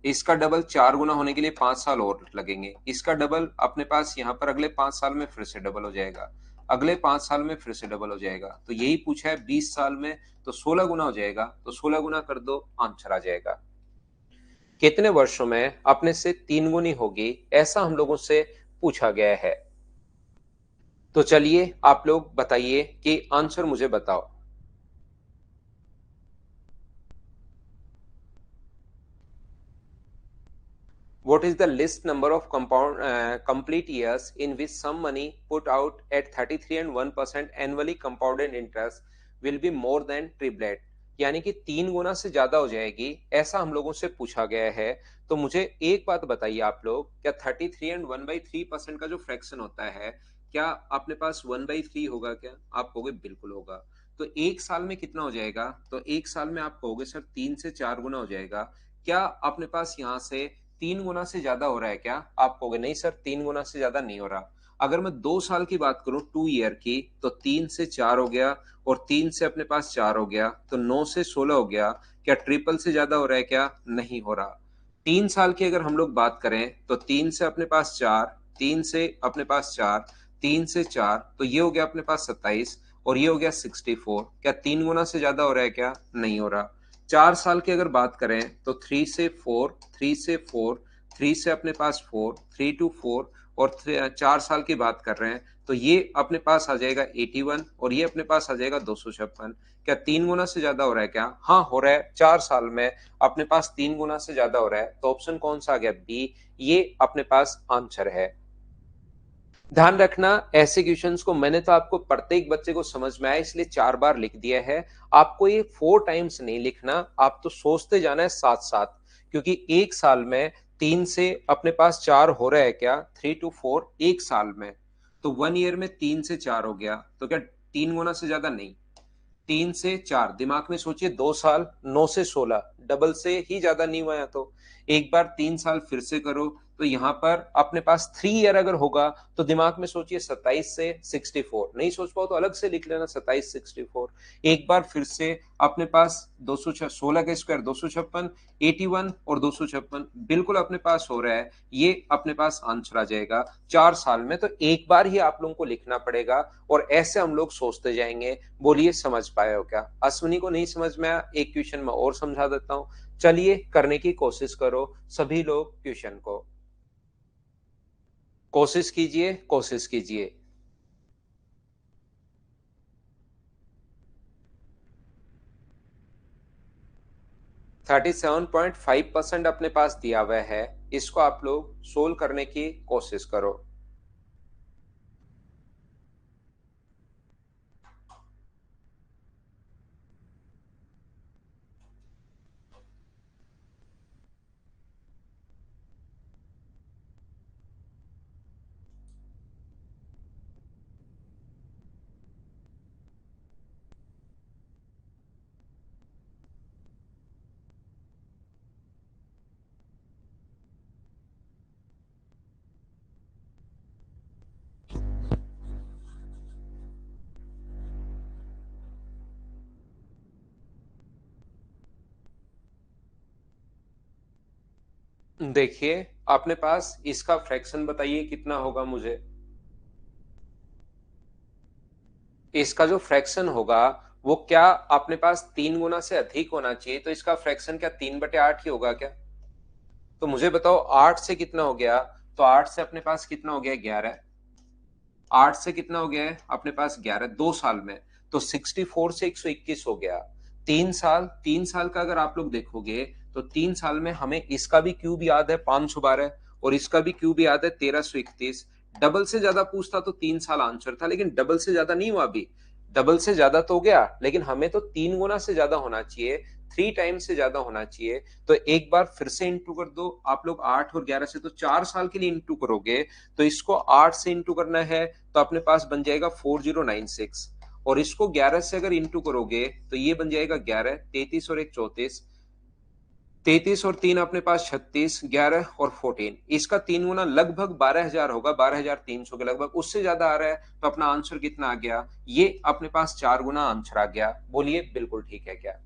Speaker 1: इसका डबल 4 गुना होने के लिए 5 साल और लगेंगे। इसका डबल अपने पास यहाँ पर अगले 5 साल में फिर से डबल हो जाएगा, अगले 5 साल में फिर से डबल हो जाएगा। तो यही पूछा है 20 साल में, तो 16 गुना हो जाएगा। तो 16 गुना कर दो, आंसर आ जाएगा। कितने वर्षों में अपने से 3 गुनी होगी, ऐसा हम लोगों से पूछा गया है। तो चलिए आप लोग बताइए कि आंसर मुझे बताओ। What is the least number of complete years in which some money put out at 33 and 1% annually compounded interest will be more than triplet? यानी कि 3 गुना से ज्यादा हो जाएगी, ऐसा हम लोगों से पूछा गया है। तो मुझे एक बात बताइए आप लोग, क्या 33 एंड 1/3% का जो फ्रैक्शन होता है, क्या अपने पास 1/3 होगा क्या? आप कहोगे बिल्कुल होगा। तो एक साल में कितना हो जाएगा? तो एक साल में आप कहोगे सर 3 से 4 गुना हो जाएगा। क्या अपने पास यहाँ से 3 गुना से ज्यादा हो रहा है क्या? आप कहोगे नहीं सर, 3 गुना से ज्यादा नहीं हो रहा। अगर मैं 2 साल की बात करूं, 2 ईयर की, तो 3 से 4 हो गया और 3 से अपने पास 4 हो गया, तो 9 से 16 हो गया। क्या ट्रिपल से ज्यादा हो रहा है क्या? नहीं हो रहा। 3 साल की अगर हम लोग बात करें तो 3 से अपने पास 4, 3 से अपने पास 4, 3 से 4, तो ये हो गया अपने पास 27 और ये हो गया 64। क्या 3 गुना से ज्यादा हो रहा है क्या? नहीं हो रहा। 4 साल की अगर बात करें तो 3 से 4, 3 से 4, 3 से अपने पास 4, 3 to 4, और 4 साल की बात कर रहे हैं तो ये अपने पास आ जाएगा 81 और ये अपने पास आ जाएगा 256। क्या 3 गुना से ज्यादा हो रहा है क्या? हाँ हो रहा है, 4 साल में अपने पास 3 गुना से ज्यादा हो रहा है, तो ऑप्शन कौन सा आ गया? बी, ये अपने पास आंसर है। ध्यान रखना, ऐसे क्वेश्चंस को मैंने तो आपको प्रत्येक बच्चे को समझ में आया इसलिए 4 बार लिख दिया है। आपको ये 4 टाइम्स नहीं लिखना, आप तो सोचते जाना है साथ साथ, क्योंकि एक साल में 3 से अपने पास 4 हो रहा है क्या? 3 to 4 एक साल में, तो 1 ईयर में 3 से 4 हो गया, तो क्या 3 गुना से ज्यादा? नहीं, 3 से 4, दिमाग में सोचिए, 2 साल 9 से 16, डबल से ही ज्यादा नहीं हुआ है। तो एक बार 3 साल फिर से करो, तो यहां पर अपने पास 3 ईयर अगर होगा तो दिमाग में सोचिए 27 से 64, नहीं सोच पाओ तो अलग से लिख लेना 27 64। एक बार फिर से अपने पास 216 का स्क्वायर 256, 81 और 256 बिल्कुल अपने पास हो रहा है, ये अपने पास आंसर आ जाएगा 4 साल में। तो एक बार ही आप लोगों को लिखना पड़ेगा और ऐसे हम लोग सोचते जाएंगे। बोलिए समझ पाए हो क्या? अश्विनी को नहीं समझ में आया, एक क्वेश्चन में और समझा देता हूं, चलिए करने की कोशिश करो सभी लोग, क्वेश्चन को कोशिश कीजिए, कोशिश कीजिए। 37.5% अपने पास दिया हुआ है, इसको आप लोग सोल्व करने की कोशिश करो। देखिए अपने पास इसका फ्रैक्शन बताइए कितना होगा मुझे। इसका जो फ्रैक्शन होगा वो क्या अपने पास 3 गुना से अधिक होना चाहिए, तो इसका फ्रैक्शन क्या 3/8 ही होगा क्या? तो मुझे बताओ 8 से कितना हो गया? तो 8 से अपने पास कितना हो गया? 11। 8 से कितना हो गया है अपने पास? 11, 2 साल में, तो 64 से 121 हो गया। 3 साल, 3 साल का अगर आप लोग देखोगे तो 3 साल में हमें इसका भी क्यूब याद है 512, और इसका भी क्यूब याद है 1331। डबल से ज्यादा पूछता तो 3 साल आंसर था, लेकिन डबल से ज्यादा नहीं हुआ अभी। डबल से ज्यादा तो हो गया, लेकिन हमें तो 3 गुना से ज्यादा होना चाहिए, 3 टाइम से ज्यादा होना चाहिए। तो एक बार फिर से इंटू कर दो आप लोग, 8 और 11 से, तो 4 साल के लिए इंटू करोगे, तो इसको 8 से इंटू करना है तो अपने पास बन जाएगा 4096, और इसको 11 से अगर इंटू करोगे तो ये बन जाएगा 11, 33 और 1 34, 33 और 3 अपने पास 36, 11 और 14, इसका 3 गुना लगभग 12,000 होगा, 12,300 के लगभग, उससे ज्यादा आ रहा है, तो अपना आंसर कितना आ गया? ये अपने पास 4 गुना आंसर आ गया। बोलिए बिल्कुल ठीक है क्या?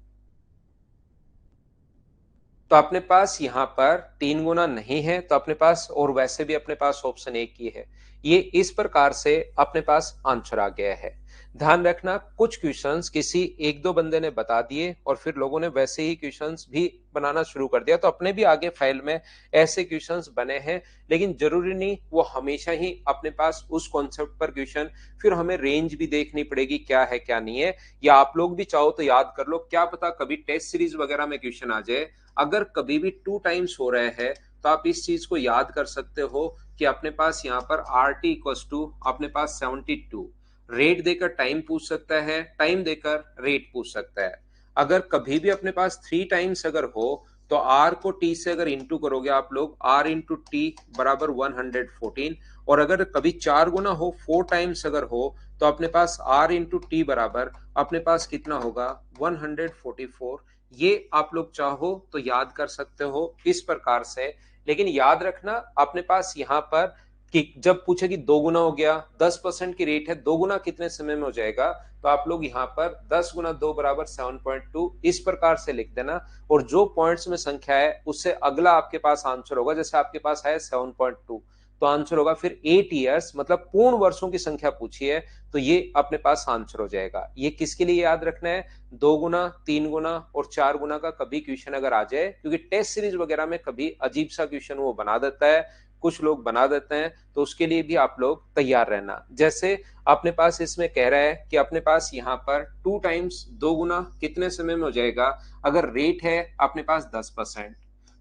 Speaker 1: तो अपने पास यहाँ पर 3 गुना नहीं है, तो अपने पास, और वैसे भी अपने पास ऑप्शन एक ही है, ये इस प्रकार से अपने पास आंसर आ गया है। ध्यान रखना, कुछ क्वेश्चंस किसी एक दो बंदे ने बता दिए और फिर लोगों ने वैसे ही क्वेश्चंस भी बनाना शुरू कर दिया, तो अपने भी आगे फाइल में ऐसे क्वेश्चंस बने हैं, लेकिन जरूरी नहीं वो हमेशा ही अपने पास उस कॉन्सेप्ट पर क्वेश्चन, फिर हमें रेंज भी देखनी पड़ेगी क्या है क्या नहीं है, या आप लोग भी चाहो तो याद कर लो, क्या पता कभी टेस्ट सीरीज वगैरह में क्वेश्चन आ जाए। अगर कभी भी 2 टाइम्स हो रहे हैं तो आप इस चीज को याद कर सकते हो कि अपने पास यहाँ पर आर टी इक्वस टू अपने पास 72, रेट देकर टाइम पूछ सकता है, टाइम देकर रेट पूछ सकता है। अगर कभी भी अपने पास 3 टाइम्स अगर हो तो आर को टी से अगर इंटू करोगे आप लोग, आर इंटू टी बराबर 114, और अगर कभी 4 गुना हो, 4 टाइम्स अगर हो, तो अपने पास आर इंटू टी बराबर अपने पास कितना होगा? 144। ये आप लोग चाहो तो याद कर सकते हो इस प्रकार से, लेकिन याद रखना अपने पास यहाँ पर कि जब पूछे कि 2 गुना हो गया, 10% की रेट है, 2 गुना कितने समय में हो जाएगा, तो आप लोग यहाँ पर 10 गुना 2 बराबर 7.2 इस प्रकार से लिख देना, और जो पॉइंट्स में संख्या है उससे अगला आपके पास आंसर होगा, जैसे आपके पास है 7.2, तो आंसर होगा फिर 8 ईयर्स, मतलब पूर्ण वर्षों की संख्या पूछी है, तो ये अपने पास आंसर हो जाएगा। ये किसके लिए याद रखना है? 2 गुना, 3 गुना और 4 गुना का कभी क्वेश्चन अगर आ जाए, क्योंकि टेस्ट सीरीज वगैरह में कभी अजीब सा क्वेश्चन वो बना देता है, कुछ लोग बना देते हैं, तो उसके लिए भी आप लोग तैयार रहना। जैसे अपने पास इसमें कह रहा है कि अपने पास यहाँ पर 2 टाइम्स 2 गुना कितने समय में हो जाएगा, अगर रेट है अपने पास 10%,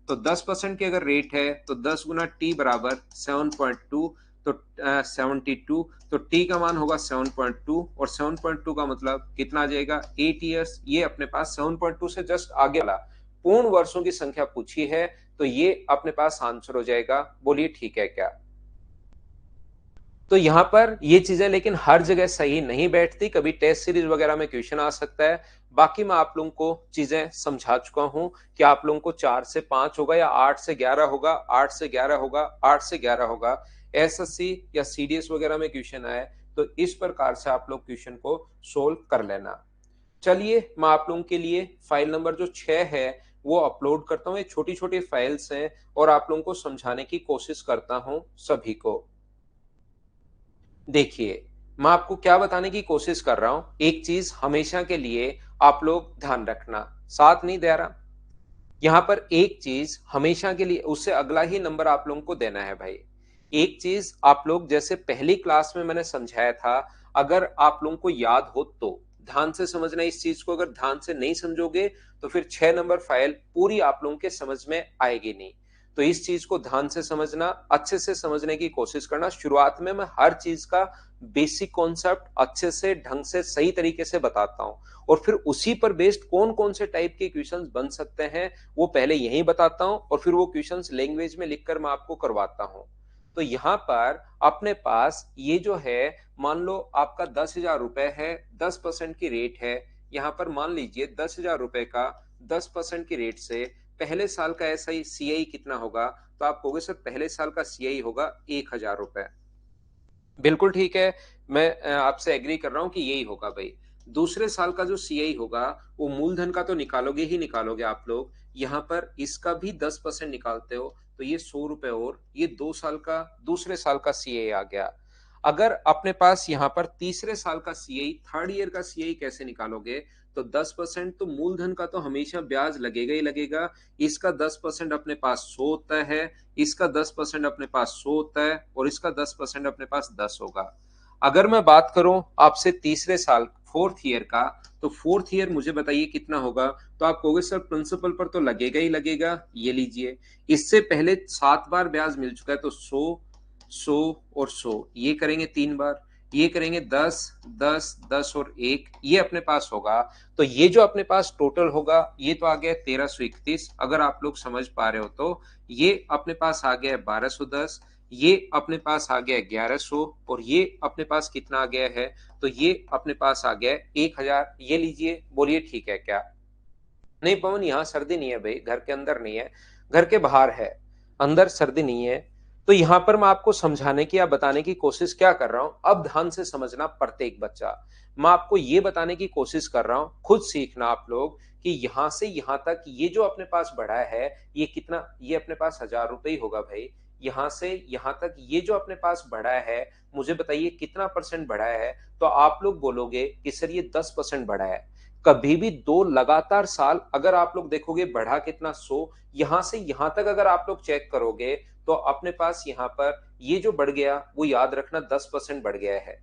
Speaker 1: तो 10% की अगर रेट है तो 10 गुना टी बराबर 7.2, तो 72, तो टी का मान होगा 7.2 और 7.2 का मतलब कितना आ जाएगा 8 ईयर्स। ये अपने पास 7.2 से जस्ट आगे वाला पूर्ण वर्षों की संख्या पूछी है, तो ये अपने पास आंसर हो जाएगा। बोलिए ठीक है क्या? तो यहां पर ये चीजें लेकिन हर जगह सही नहीं बैठती, कभी टेस्ट सीरीज वगैरह में क्वेश्चन आ सकता है। बाकी मैं आप लोगों को चीजें समझा चुका हूं कि आप लोगों को 4 से 5 होगा या 8 से 11 होगा, 8 से 11 होगा, 8 से 11 होगा। एसएससी या सीडीएस वगैरह में क्वेश्चन आए तो इस प्रकार से आप लोग क्वेश्चन को सोल्व कर लेना। चलिए मैं आप लोगों के लिए फाइल नंबर जो 6 है वो अपलोड करता हूँ। ये छोटी छोटी फाइल्स हैं और आप लोगों को समझाने की कोशिश करता हूं सभी को। देखिए, मैं आपको क्या बताने की कोशिश कर रहा हूं, एक चीज हमेशा के लिए आप लोग ध्यान रखना। साथ नहीं दे रहा, यहां पर एक चीज हमेशा के लिए, उससे अगला ही नंबर आप लोगों को देना है भाई। एक चीज आप लोग, जैसे पहली क्लास में मैंने समझाया था, अगर आप लोगों को याद हो तो ध्यान से समझना इस चीज को। अगर ध्यान से नहीं समझोगे तो फिर 6 नंबर फाइल पूरी आप लोगों के समझ में आएगी नहीं। तो इस चीज को ध्यान से समझना, अच्छे से समझने की कोशिश करना। शुरुआत में मैं हर चीज का बेसिक कॉन्सेप्ट अच्छे से, ढंग से, सही तरीके से बताता हूं, और फिर उसी पर बेस्ड कौन कौन से टाइप के क्वेश्चंस बन सकते हैं वो पहले यही बताता हूं, और फिर वो क्वेश्चंस लैंग्वेज में लिखकर मैं आपको करवाता हूं। तो यहां पर अपने पास ये जो है, मान लो आपका 10,000 रुपए है, 10% की रेट है। यहां पर मान लीजिए 10,000 रुपए का 10% की रेट से पहले साल का ऐसा ही सीआई कितना होगा, तो आप कहोगे सर पहले साल का सीआई होगा 1,000 रुपए। बिल्कुल ठीक है, मैं आपसे एग्री कर रहा हूं कि यही होगा भाई। दूसरे साल का जो सीआई होगा वो मूलधन का तो निकालोगे ही निकालोगे आप लोग, यहाँ पर इसका भी 10% निकालते हो, तो ये 100 रुपए, और ये 2 साल का, दूसरे साल का सीआई आ गया। अगर अपने पास यहाँ पर तीसरे साल का सीआई, थर्ड ईयर का सीआई कैसे निकालोगे, तो 10% तो मूलधन का तो हमेशा ब्याज लगेगा ही लगेगा। इसका 10% अपने पास 100 होता है, इसका 10% अपने पास 100 होता है, और इसका 10% अपने पास 10 होगा। अगर मैं बात करूं आपसे तीसरे साल, फोर्थ ईयर का, तो फोर्थ ईयर मुझे बताइए कितना होगा, तो आप कहोगे सर प्रिंसिपल पर तो लगेगा ही लगेगा। ये लीजिए, इससे पहले 7 बार ब्याज मिल चुका है, तो 100, 100 और 100, ये करेंगे 3 बार, ये करेंगे 10, 10, 10 और 1, ये अपने पास होगा। तो ये जो अपने पास टोटल होगा ये तो आ गया 1331, अगर आप लोग समझ पा रहे हो तो। ये अपने पास आ गया 1210, ये अपने पास आ गया 1100, और ये अपने पास कितना आ गया है, तो ये अपने पास आ गया 1000। ये लीजिए, बोलिए ठीक है क्या? नहीं पवन, यहाँ सर्दी नहीं है भाई, घर के अंदर नहीं है, घर के बाहर है, अंदर सर्दी नहीं है। तो यहाँ पर मैं आपको समझाने की या बताने की कोशिश क्या कर रहा हूं, अब ध्यान से समझना प्रत्येक बच्चा। मैं आपको ये बताने की कोशिश कर रहा हूं, खुद सीखना आप लोग, कि यहां से यहां तक ये जो अपने पास बढ़ा है ये कितना, ये अपने पास 1000 रुपए ही होगा भाई। यहां से यहां तक ये जो अपने पास बढ़ा है, मुझे बताइए कितना परसेंट बढ़ा है, तो आप लोग बोलोगे कि सर ये 10% बढ़ा है। कभी भी 2 लगातार साल अगर आप लोग देखोगे बढ़ा कितना, 100, यहां से यहां तक अगर आप लोग चेक करोगे तो अपने पास यहां पर ये जो बढ़ गया वो याद रखना 10% बढ़ गया है।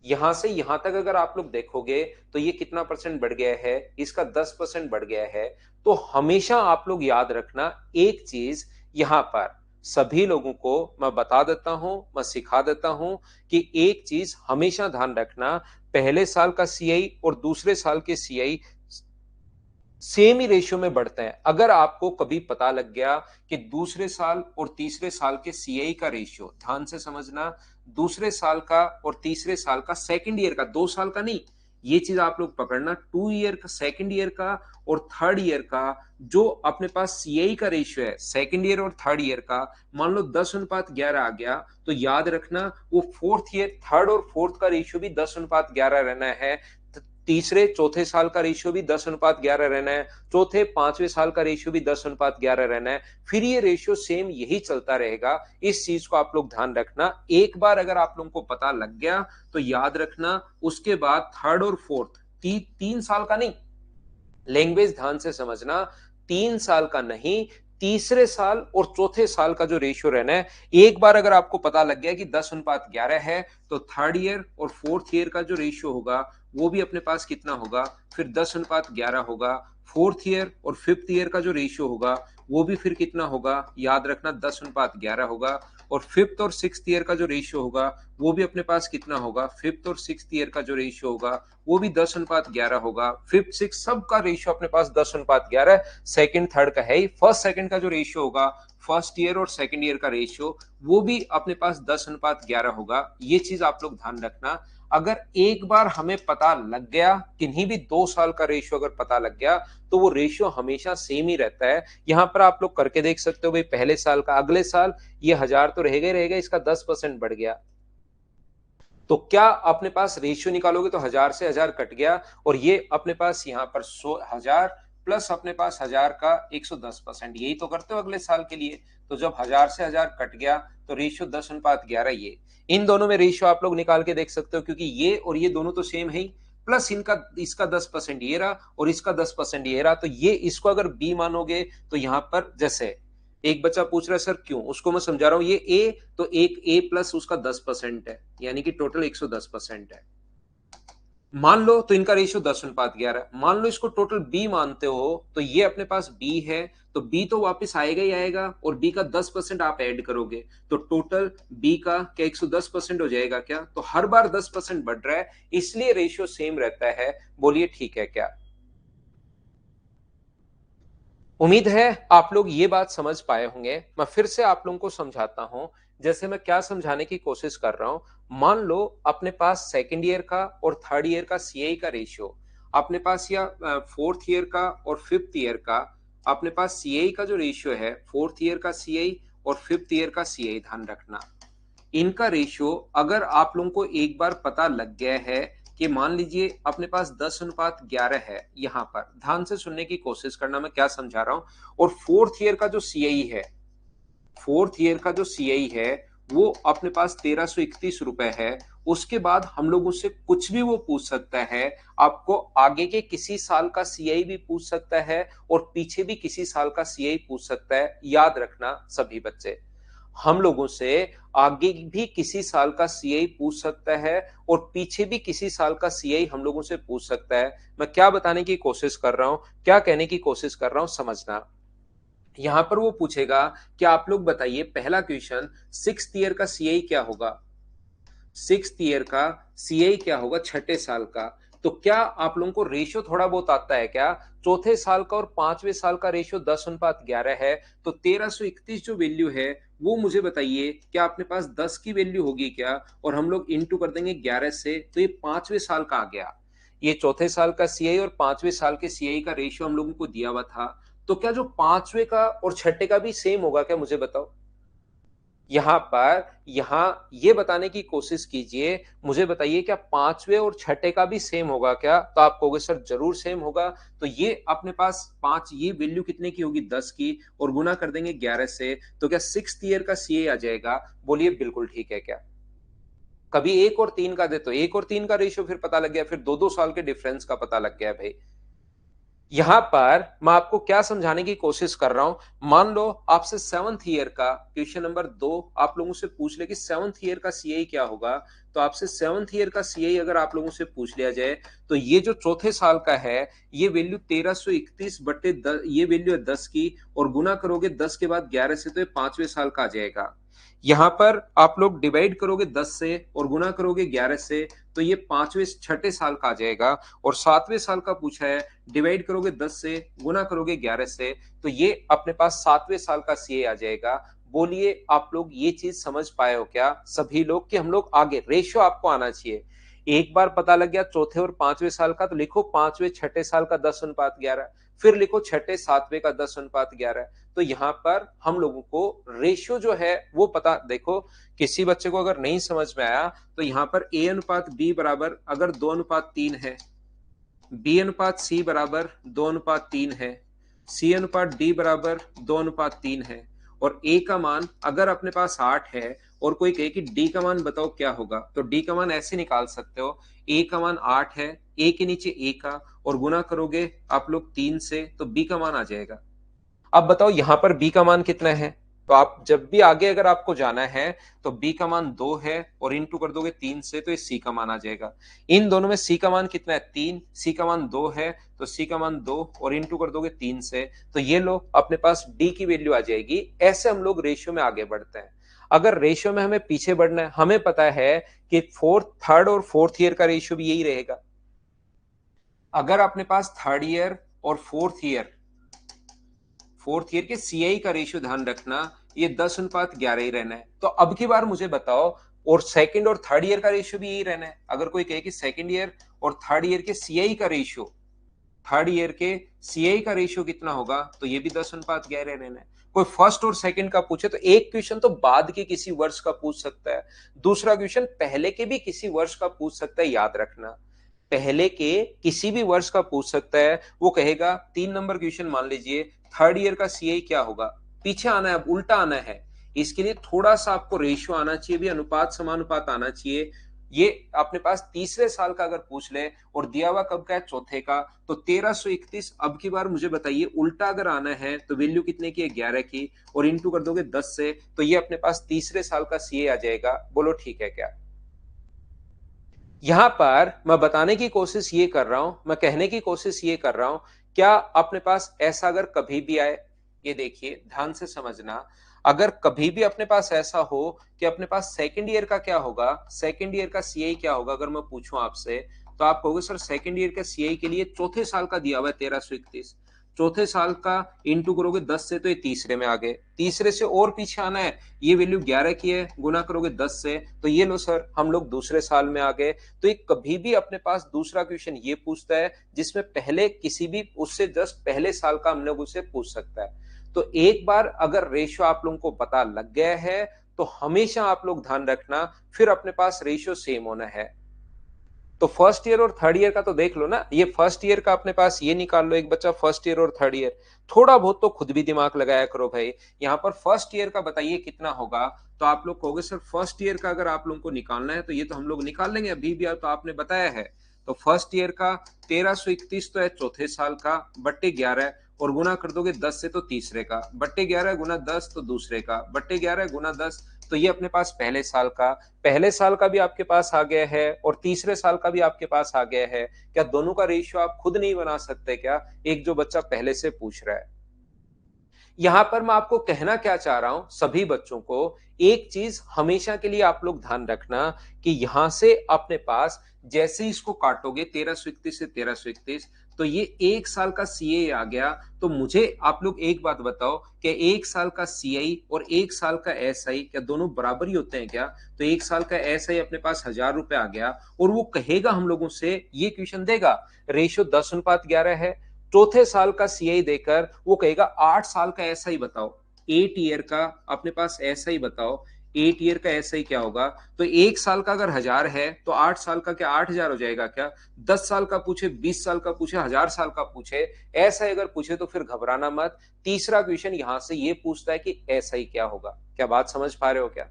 Speaker 1: यहां से यहां तक अगर आप लोग देखोगे तो ये कितना परसेंट बढ़ गया है, इसका 10% बढ़ गया है। तो हमेशा आप लोग याद रखना एक चीज, यहां पर सभी लोगों को मैं बता देता हूं, मैं सिखा देता हूं कि एक चीज हमेशा ध्यान रखना, पहले साल का सीआई और दूसरे साल के सीआई सेम ही रेशियो में बढ़ते हैं। अगर आपको कभी पता लग गया कि दूसरे साल और तीसरे साल के सीआई का रेशियो, ध्यान से समझना, दूसरे साल का और तीसरे साल का, सेकंड ईयर का, 2 साल का नहीं, ये चीज आप लोग पकड़ना, 2 ईयर का, सेकंड ईयर का और थर्ड ईयर का जो अपने पास सीआई का रेशियो है, सेकंड ईयर और थर्ड ईयर का, मान लो 10:11 आ गया, तो याद रखना वो फोर्थ ईयर, थर्ड और फोर्थ का रेशियो भी 10:11 रहना है। तीसरे चौथे साल का रेशियो भी 10:11 रहना है, चौथे पांचवें साल का रेशियो भी 10:11 रहना है। फिर ये रेशियो सेम यही चलता रहेगा। इस चीज को आप लोग ध्यान रखना। एक बार अगर आप लोगों को पता लग गया तो याद रखना, उसके बाद थर्ड और फोर्थ, 3 साल का नहीं, लैंग्वेज ध्यान से समझना, 3 साल का नहीं, तीसरे साल और चौथे साल का जो रेशियो रहना है, एक बार अगर आपको पता लग गया कि 10:11 है, तो थर्ड ईयर और फोर्थ ईयर का जो रेशियो होगा वो भी अपने पास कितना होगा, फिर 10:11 होगा। फोर्थ ईयर और फिफ्थ ईयर का जो रेशियो होगा वो भी फिर कितना होगा, याद रखना 10:11 होगा। और फिफ्थ और सिक्स्थ ईयर का जो रेशियो होगा वो भी अपने पास कितना होगा, फिफ्थ और सिक्स्थ ईयर का जो रेशियो होगा वो भी 10:11 होगा। फिफ्थ सिक्स सबका रेशियो अपने पास 10:11, सेकंड थर्ड का है ही। फर्स्ट सेकंड का जो रेशियो होगा, फर्स्ट ईयर और सेकंड ईयर का रेशियो वो भी अपने पास 10:11 होगा। ये चीज आप लोग ध्यान रखना। अगर एक बार हमें पता लग गया, किन्हीं भी 2 साल का रेशियो अगर पता लग गया, तो वो रेशियो हमेशा सेम ही रहता है। यहां पर आप लोग करके देख सकते हो भाई, पहले साल का अगले साल ये 1000 तो रहेगा ही रहेगा, इसका 10% बढ़ गया, तो क्या अपने पास रेशियो निकालोगे तो 1000 से 1000 कट गया, और ये अपने पास यहाँ पर 1000 प्लस अपने पास 1000 का 110%, यही तो करते हो अगले साल के लिए। तो जब 1000 से 1000 कट गया तो रेशियो 10:11, ये इन दोनों में रेशियो आप लोग निकाल के देख सकते हो, क्योंकि ये और ये दोनों तो सेम है ही, प्लस इनका इसका 10% ये रहा और इसका 10% ये रहा, तो ये इसको अगर बी मानोगे तो यहां पर जैसे एक बच्चा पूछ रहा है सर क्यों, उसको मैं समझा रहा हूं, ये ए तो एक ए प्लस उसका 10% है, यानी कि टोटल 110% है। मान लो तो इनका रेशियो 10:11, मान लो इसको टोटल बी मानते हो, तो ये अपने पास बी है, तो बी तो वापस आएगा ही आएगा, और बी का 10% आप ऐड करोगे तो टोटल बी का क्या 110% हो जाएगा क्या, तो हर बार 10% बढ़ रहा है, इसलिए रेशियो सेम रहता है। बोलिए ठीक है क्या? उम्मीद है आप लोग ये बात समझ पाए होंगे। मैं फिर से आप लोगों को समझाता हूं, जैसे मैं क्या समझाने की कोशिश कर रहा हूं। मान लो अपने पास सेकेंड ईयर का और थर्ड ईयर का सीआई का रेशियो अपने पास, या फोर्थ ईयर का और फिफ्थ ईयर का अपने पास सीआई का जो रेशियो है, फोर्थ ईयर का सीआई और फिफ्थ ईयर का सीआई, ध्यान रखना इनका रेशियो अगर आप लोगों को एक बार पता लग गया है कि मान लीजिए अपने पास 10:11 है, यहां पर ध्यान से सुनने की कोशिश करना मैं क्या समझा रहा हूं। और फोर्थ ईयर का जो सीआई है, फोर्थ ईयर का जो सीआई है वो अपने पास 1331 रुपए है। उसके बाद हम लोग उससे कुछ भी वो पूछ सकता है, आपको आगे के किसी साल का सीआई भी पूछ सकता है और पीछे भी किसी साल का सीआई पूछ सकता है। याद रखना सभी बच्चे, हम लोगों से आगे भी किसी साल का सीआई पूछ सकता है और पीछे भी किसी साल का सीआई हम लोगों से पूछ सकता है। मैं क्या बताने की कोशिश कर रहा हूं, क्या कहने की कोशिश कर रहा हूं, समझना। यहां पर वो पूछेगा कि आप लोग बताइए, पहला क्वेश्चन, सिक्स्थ ईयर का सीआई क्या होगा, सिक्स्थ ईयर का सीआई क्या होगा छठे साल का। तो क्या आप लोगों को रेशियो थोड़ा बहुत आता है क्या? चौथे साल का और पांचवें साल का रेशियो 10:11 है, तो 1331 जो वैल्यू है वो मुझे बताइए, क्या अपने पास 10 की वैल्यू होगी क्या, और हम लोग इंटू कर देंगे 11 से, तो ये पांचवें साल का आ गया। ये चौथे साल का सीआई और पांचवें साल के सीआई का रेशियो हम लोगों को दिया हुआ था, तो क्या जो पांचवें का और छठे का भी सेम होगा क्या, मुझे बताओ। यहां पर यहां ये बताने की कोशिश कीजिए, मुझे बताइए क्या पांचवे और छठे का भी सेम होगा क्या, तो आप कहोगे सर जरूर सेम होगा। तो ये अपने पास पांच, ये वैल्यू कितने की होगी, 10 की, और गुना कर देंगे 11 से, तो क्या सिक्स्थ ईयर का सीए आ जाएगा। बोलिए बिल्कुल ठीक है क्या? कभी एक और तीन का दे, तो एक और तीन का रेशियो फिर पता लग गया, फिर दो दो साल के डिफरेंस का पता लग गया भाई। यहां पर मैं आपको क्या समझाने की कोशिश कर रहा हूं, मान लो आपसे सेवंथ ईयर का क्वेश्चन नंबर 2 आप लोगों से पूछ ले कि सेवंथ ईयर का सीआई क्या होगा। तो आपसे सेवंथ ईयर का सीआई अगर आप लोगों से पूछ लिया जाए, तो ये जो चौथे साल का है, ये वैल्यू 1331 बट्टे ये वैल्यू है 10 की, और गुना करोगे 10 के बाद 11 से, तो ये पांचवें साल का आ जाएगा। यहां पर आप लोग डिवाइड करोगे 10 से और गुना करोगे 11 से, तो ये पांचवें छठे साल का आ जाएगा। और सातवें साल का पूछा है, डिवाइड करोगे 10 से, गुना करोगे 11 से, तो ये अपने पास सातवें साल का सीए आ जाएगा। बोलिए आप लोग ये चीज समझ पाए हो क्या सभी लोग, कि हम लोग आगे रेशियो आपको आना चाहिए। एक बार पता लग गया चौथे और पांचवें साल का, तो लिखो पांचवें छठे साल का 10:11, फिर लिखो छठे सातवें का 10:11। तो यहां पर हम लोगों को रेशियो जो है वो पता, देखो किसी बच्चे को अगर नहीं समझ में आया, तो यहां पर ए अनुपात बी बराबर अगर 2:3 है, बी अनुपात सी बराबर 2:3 है, सी अनुपात डी बराबर 2:3 है, और ए का मान अगर अपने पास 8 है, और कोई कहे कि डी का मान बताओ क्या होगा, तो डी का मान ऐसे निकाल सकते हो, ए का मान 8 है, ए के नीचे ए का, और गुना करोगे आप लोग 3 से, तो बी का मान आ जाएगा। अब बताओ यहां पर b का मान कितना है? तो आप जब भी आगे अगर आपको जाना है तो b का मान 2 है और इंटू कर दोगे 3 से तो ये c का मान आ जाएगा। इन दोनों में c का मान कितना है? 3। c का मान 2 है तो c का मान 2 और इंटू कर दोगे 3 से, तो ये लो अपने पास d की वैल्यू आ जाएगी। ऐसे हम लोग रेशियो में आगे बढ़ते हैं। अगर रेशियो में हमें पीछे बढ़ना है, हमें पता है कि थर्ड और फोर्थ ईयर का रेशियो भी यही रहेगा। अगर अपने पास थर्ड ईयर और फोर्थ ईयर के सीआई का रेशियो ध्यान रखना, ये 10:11 ही रहना है। तो अब की बार मुझे बताओ, और सेकंड और थर्ड ईयर का रेशियो भी यही रहना है। अगर कोई कहे कि सेकंड ईयर और थर्ड ईयर के सीआई का रेशियो, थर्ड ईयर के सीआई का रेशियो कितना होगा, तो ये भी 10:11 रहना है। कोई फर्स्ट और सेकंड का पूछे तो एक क्वेश्चन तो बाद के किसी वर्ष का पूछ सकता है, दूसरा क्वेश्चन पहले के भी किसी वर्ष का पूछ सकता है। याद रखना, पहले के किसी भी वर्ष का पूछ सकता है। वो कहेगा 3 नंबर क्वेश्चन मान लीजिए, थर्ड ईयर का सीआई क्या होगा, पीछे आना है, अब उल्टा आना है। इसके लिए थोड़ा सा आपको रेशियो आना चाहिए भी, अनुपात समानुपात आना चाहिए। ये अपने पास तीसरे साल का अगर पूछ ले और दिया हुआ कब का है, चौथे का, तो 1331। अब की बार मुझे बताइए उल्टा अगर आना है तो वैल्यू कितने की है? 11 की, और इंटू कर दोगे 10 से, तो ये अपने पास तीसरे साल का सीए आ जाएगा। बोलो ठीक है क्या? यहां पर मैं बताने की कोशिश ये कर रहा हूं, मैं कहने की कोशिश ये कर रहा हूं, क्या अपने पास ऐसा अगर कभी भी आए, ये देखिए ध्यान से समझना, अगर कभी भी अपने पास ऐसा हो कि अपने पास सेकंड ईयर का क्या होगा, सेकंड ईयर का सीआई क्या होगा, अगर मैं पूछूं आपसे, तो आप कहोगे सर सेकंड ईयर का सीआई के लिए चौथे साल का दिया हुआ है 1331, चौथे साल का इंटू करोगे 10 से तो ये तीसरे में आ गए, तीसरे से और पीछे आना है, ये वैल्यू 11 की है, गुना करोगे 10 से, तो ये लो सर हम लोग दूसरे साल में आ गए। तो ये कभी भी अपने पास दूसरा क्वेश्चन ये पूछता है जिसमें पहले किसी भी उससे जस्ट पहले साल का हम लोग उसे पूछ सकता है। तो एक बार अगर रेशियो आप लोगों को पता लग गया है तो हमेशा आप लोग ध्यान रखना, फिर अपने पास रेशियो सेम होना है। तो फर्स्ट ईयर और थर्ड ईयर का तो देख लो ना, ये फर्स्ट ईयर का अपने पास ये निकाल लो, एक बच्चा फर्स्ट ईयर और थर्ड ईयर, थोड़ा बहुत तो खुद भी दिमाग लगाया करो भाई। यहाँ पर फर्स्ट ईयर का बताइए कितना होगा, तो आप लोग कहोगे सर फर्स्ट ईयर का अगर आप लोगों को निकालना है तो ये तो हम लोग निकाल लेंगे, अभी भी तो आपने बताया है। तो फर्स्ट ईयर का 1331 तो है चौथे साल का, बट्टे 11, और गुना कर दोगे 10 से तो तीसरे का, बट्टे 11 गुना 10 तो दूसरे का, बट्टे 11 गुना 10, तो ये अपने पास पहले साल का, पहले साल का भी आपके पास आ गया है और तीसरे साल का भी आपके पास आ गया है। क्या दोनों का रेशियो आप खुद नहीं बना सकते क्या, एक जो बच्चा पहले से पूछ रहा है? यहां पर मैं आपको कहना क्या चाह रहा हूं सभी बच्चों को, एक चीज हमेशा के लिए आप लोग ध्यान रखना कि यहां से अपने पास जैसे ही इसको काटोगे 1331 से 1331, तो ये एक साल का सीए आ गया। तो मुझे आप लोग एक बात बताओ कि एक साल का सीआई और एक साल का एसआई क्या दोनों बराबर ही होते हैं क्या? तो एक साल का एसआई अपने पास 1000 रुपए आ गया और वो कहेगा हम लोगों से, ये क्वेश्चन देगा, रेशियो 10:11 है, चौथे साल का सीआई देकर वो कहेगा 8 साल का एसआई बताओ, 8 ईयर का अपने पास एसआई बताओ, 8 ईयर का एसआई क्या होगा? तो एक साल का अगर 1000 है तो 8 साल का क्या 8000 हो जाएगा क्या? 10 साल का पूछे, 20 साल का पूछे, 1000 साल का पूछे, ऐसा अगर पूछे तो फिर घबराना मत। तीसरा क्वेश्चन यहां से ये पूछता है कि एसआई क्या होगा। क्या बात समझ पा रहे हो क्या?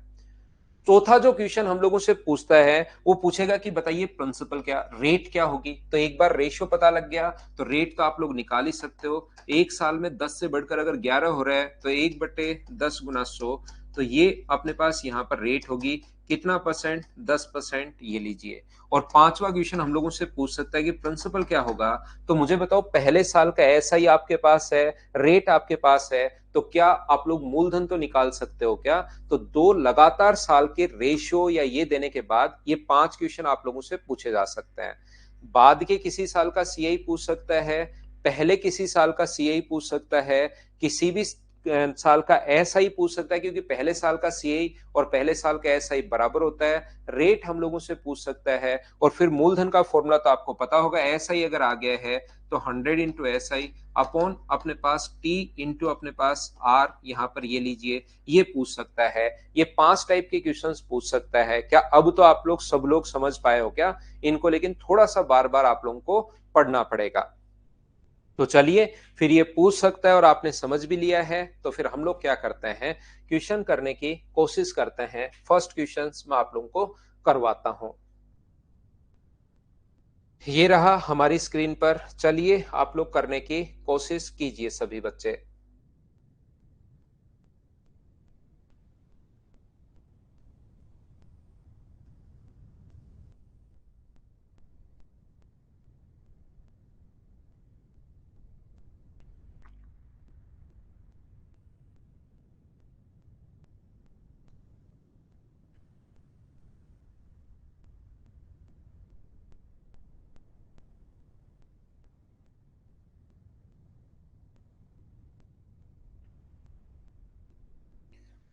Speaker 1: चौथा जो क्वेश्चन हम लोगों से पूछता है वो पूछेगा कि बताइए प्रिंसिपल क्या, रेट क्या होगी। तो एक बार रेशियो पता लग गया तो रेट तो आप लोग निकाल ही सकते हो। एक साल में 10 से बढ़कर अगर 11 हो रहा है तो 1/10 गुना 100, तो ये अपने पास यहाँ पर रेट होगी कितना परसेंट? 10%, ये लीजिए। और पांचवा क्वेश्चन हम लोगों से पूछ सकता है कि प्रिंसिपल क्या होगा। तो मुझे बताओ पहले साल का ऐसा ही आपके पास है, रेट आपके पास है, तो क्या आप लोग मूलधन तो निकाल सकते हो क्या? तो दो लगातार साल के रेशियो या ये देने के बाद ये 5 क्वेश्चन आप लोगों से पूछे जा सकते हैं। बाद के किसी साल का सीआई पूछ सकता है, पहले किसी साल का सीआई पूछ सकता है, किसी भी साल का एसआई पूछ सकता है, क्योंकि पहले साल का सीआई और पहले साल का एसआई बराबर होता है। रेट हम लोगों से पूछ सकता है, और फिर मूलधन का फॉर्मूला तो आपको पता होगा, एसआई अगर आ गया है तो 100 इंटू एसआई अपॉन अपने पास टी इंटू अपने पास आर, यहाँ पर ये लीजिए, ये पूछ सकता है। ये 5 टाइप के क्वेश्चंस पूछ सकता है। क्या अब तो आप लोग सब लोग समझ पाए हो क्या इनको? लेकिन थोड़ा सा बार बार आप लोगों को पढ़ना पड़ेगा। तो चलिए, फिर ये पूछ सकता है और आपने समझ भी लिया है, तो फिर हम लोग क्या करते हैं, क्वेश्चन करने की कोशिश करते हैं। फर्स्ट क्वेश्चन मैं आप लोगों को करवाता हूं। ये रहा हमारी स्क्रीन पर, चलिए आप लोग करने की कोशिश कीजिए सभी बच्चे।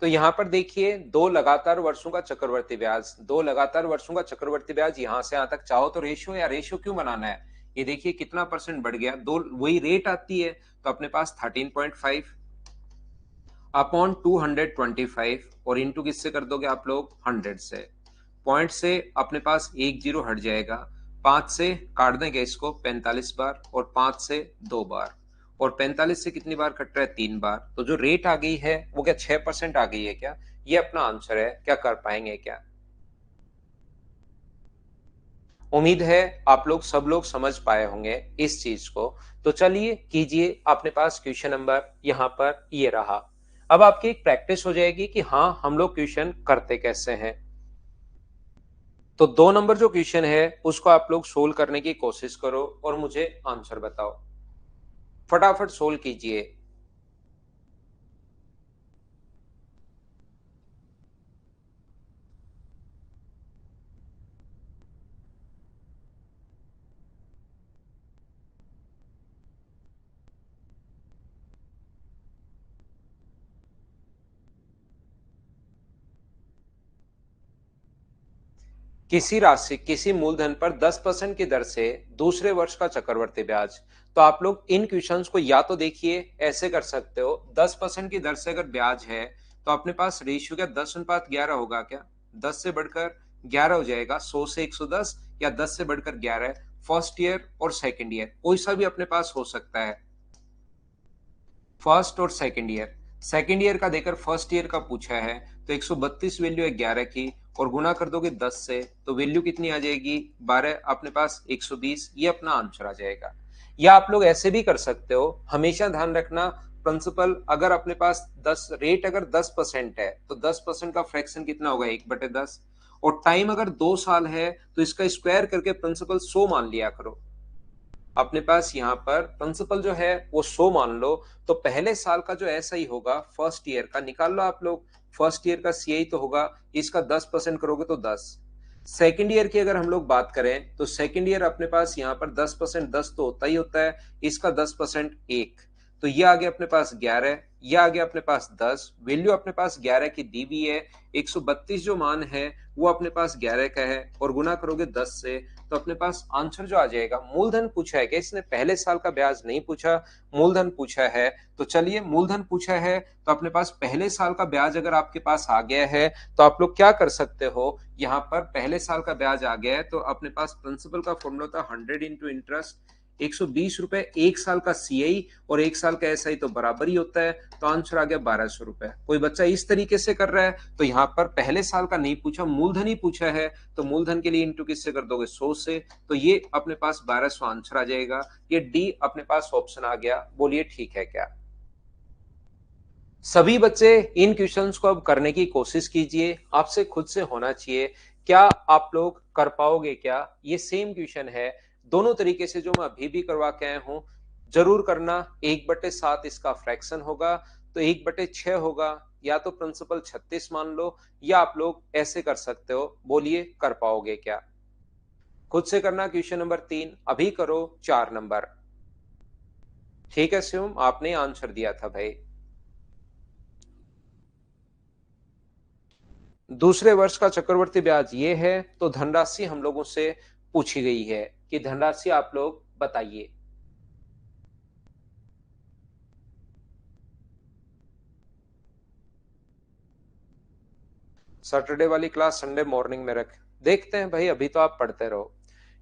Speaker 1: तो यहाँ पर देखिए 2 लगातार वर्षों का चक्रवर्ती ब्याज, 2 लगातार वर्षों का चक्रवर्ती ब्याज यहाँ से यहाँ तक चाहो तो रेशियो, या रेशियो क्यों बनाना है? ये देखिए कितना परसेंट बढ़ गया, 2 वही रेट आती है तो अपने पास 13.5 अपॉन 225 और इंटू किससे कर दोगे आप लोग 100 से। पॉइंट से अपने पास एक जीरो हट जाएगा, 5 से काट देंगे इसको 45 बार और 5 से 2 बार, और 45 से कितनी बार कट रहा है 3 बार। तो जो रेट आ गई है वो क्या 6% आ गई है क्या? ये अपना आंसर है। क्या कर पाएंगे क्या? उम्मीद है आप लोग सब लोग समझ पाए होंगे इस चीज को। तो चलिए कीजिए, अपने पास क्वेश्चन नंबर यहाँ पर ये रहा। अब आपकी एक प्रैक्टिस हो जाएगी कि हाँ हम लोग क्वेश्चन करते कैसे हैं। तो 2 नंबर जो क्वेश्चन है उसको आप लोग सोल्व करने की कोशिश करो और मुझे आंसर बताओ। फटाफट सोल्व कीजिए। किसी राशि, किसी मूलधन पर 10% की दर से दूसरे वर्ष का चक्रवर्ती ब्याज। तो आप लोग इन क्वेश्चंस को या तो देखिए ऐसे कर सकते हो, 10% की दर से अगर ब्याज है तो अपने पास रेशियो क्या 10:11 होगा क्या? 10 से बढ़कर 11 हो जाएगा, 100 से 110, या 10 से बढ़कर 11। फर्स्ट ईयर और सेकंड ईयर कोई सा भी अपने पास हो सकता है, फर्स्ट और सेकंड ईयर। सेकंड ईयर का देकर फर्स्ट ईयर का पूछा है तो 132 वैल्यू है 11 की, और गुना कर दोगे 10 से तो वैल्यू कितनी आ जाएगी 12, अपने पास 120। ये अपना आंसर आ जाएगा। या आप लोग ऐसे भी कर सकते हो, हमेशा ध्यान रखना प्रिंसिपल अगर अपने पास 10 रेट अगर 10% है तो 10% का फ्रैक्शन कितना होगा 1/10, और टाइम अगर 2 साल है तो इसका स्क्वायर करके प्रिंसिपल 100 मान लिया करो। अपने पास यहाँ पर प्रिंसिपल जो है वो 100 मान लो। तो पहले साल का जो ऐसा ही होगा फर्स्ट ईयर का निकाल लो आप लोग। फर्स्ट ईयर का सीआई तो होगा, इसका 10% करोगे तो 10। सेकेंड ईयर की अगर हम लोग बात करें तो सेकेंड ईयर अपने पास यहाँ पर 10%, 10 तो होता ही होता है, इसका 10% 1। तो ये आ गया अपने पास 11, ये आ गया अपने पास 10, वैल्यू अपने पास 11 की दी हुई है। 132 जो मान है वो अपने पास 11 का है, और गुना करोगे 10 से तो अपने पास आंसर जो आ जाएगा। मूलधन पूछा है कि इसने पहले साल का ब्याज नहीं पूछा, मूलधन पूछा है। तो चलिए मूलधन पूछा है तो अपने पास पहले साल का ब्याज अगर आपके पास आ गया है तो आप लोग क्या कर सकते हो, यहाँ पर पहले साल का ब्याज आ गया है तो अपने पास प्रिंसिपल का फॉर्मूला था 100 इंटू इंटरेस्ट, 120 रुपए। एक साल का सीआई और एक साल का एसआई तो बराबर ही होता है, तो आंसर आ गया 1200 रुपए। कोई बच्चा इस तरीके से कर रहा है तो यहाँ पर पहले साल का नहीं पूछा, मूलधन ही पूछा है, तो मूलधन के लिए इंटू किससे कर दोगे 100 से, तो ये अपने पास 1200 आंसर आ जाएगा। ये डी अपने पास ऑप्शन आ गया। बोलिए ठीक है क्या? सभी बच्चे इन क्वेश्चंस को अब करने की कोशिश कीजिए, आपसे खुद से होना चाहिए। क्या आप लोग कर पाओगे क्या? ये सेम क्वेश्चन है, दोनों तरीके से जो मैं अभी भी करवा के आया हूं। जरूर करना। 1/7 इसका फ्रैक्शन होगा तो 1/6 होगा, या तो प्रिंसिपल 36 मान लो, या आप लोग ऐसे कर सकते हो। बोलिए कर पाओगे क्या? खुद से करना। क्वेश्चन नंबर 3 अभी करो। 4 नंबर। ठीक है शिवम, आपने आंसर दिया था भाई। दूसरे वर्ष का चक्रवर्ती ब्याज ये है, तो धनराशि हम लोगों से पूछी गई है कि धनराशि आप लोग बताइए। सैटरडे वाली क्लास संडे मॉर्निंग में रख देखते हैं भाई, अभी तो आप पढ़ते रहो।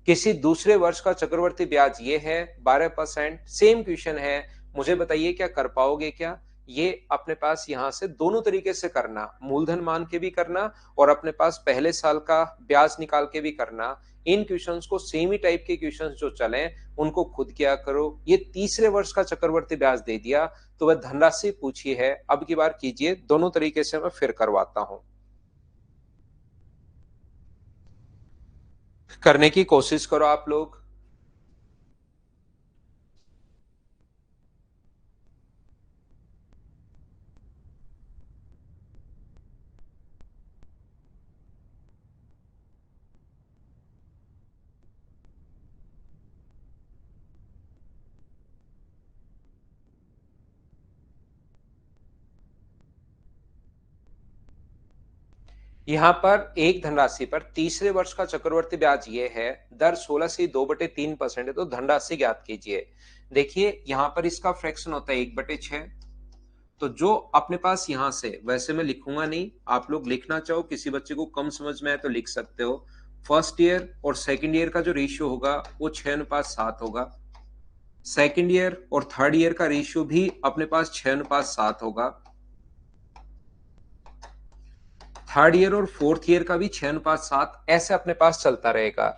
Speaker 1: किसी दूसरे वर्ष का चक्रवर्ती ब्याज ये है 12%। सेम क्वेश्चन है, मुझे बताइए क्या कर पाओगे क्या? ये अपने पास यहां से दोनों तरीके से करना, मूलधन मान के भी करना और अपने पास पहले साल का ब्याज निकाल के भी करना। इन क्वेश्चंस को सेम ही टाइप के क्वेश्चंस जो चले उनको खुद किया करो। ये तीसरे वर्ष का चक्रवर्ती ब्याज दे दिया तो वह धनराशि पूछी है, अब की बार कीजिए। दोनों तरीके से मैं फिर करवाता हूं, करने की कोशिश करो आप लोग। यहाँ पर एक धनराशि पर तीसरे वर्ष का चक्रवर्ती ब्याज ये है, दर 16 से 2/3% है, तो धनराशि ज्ञात कीजिए। देखिए यहाँ पर इसका फ्रैक्शन होता है 1/6। तो जो अपने पास यहाँ से, वैसे मैं लिखूंगा नहीं, आप लोग लिखना चाहो, किसी बच्चे को कम समझ में आए तो लिख सकते हो। फर्स्ट ईयर और सेकंड ईयर का जो रेशियो होगा वो 6:7 होगा। सेकंड ईयर और थर्ड ईयर का रेशियो भी अपने पास 6:7 होगा। थर्ड ईयर और फोर्थ ईयर का भी 6:7 ऐसे अपने पास चलता रहेगा।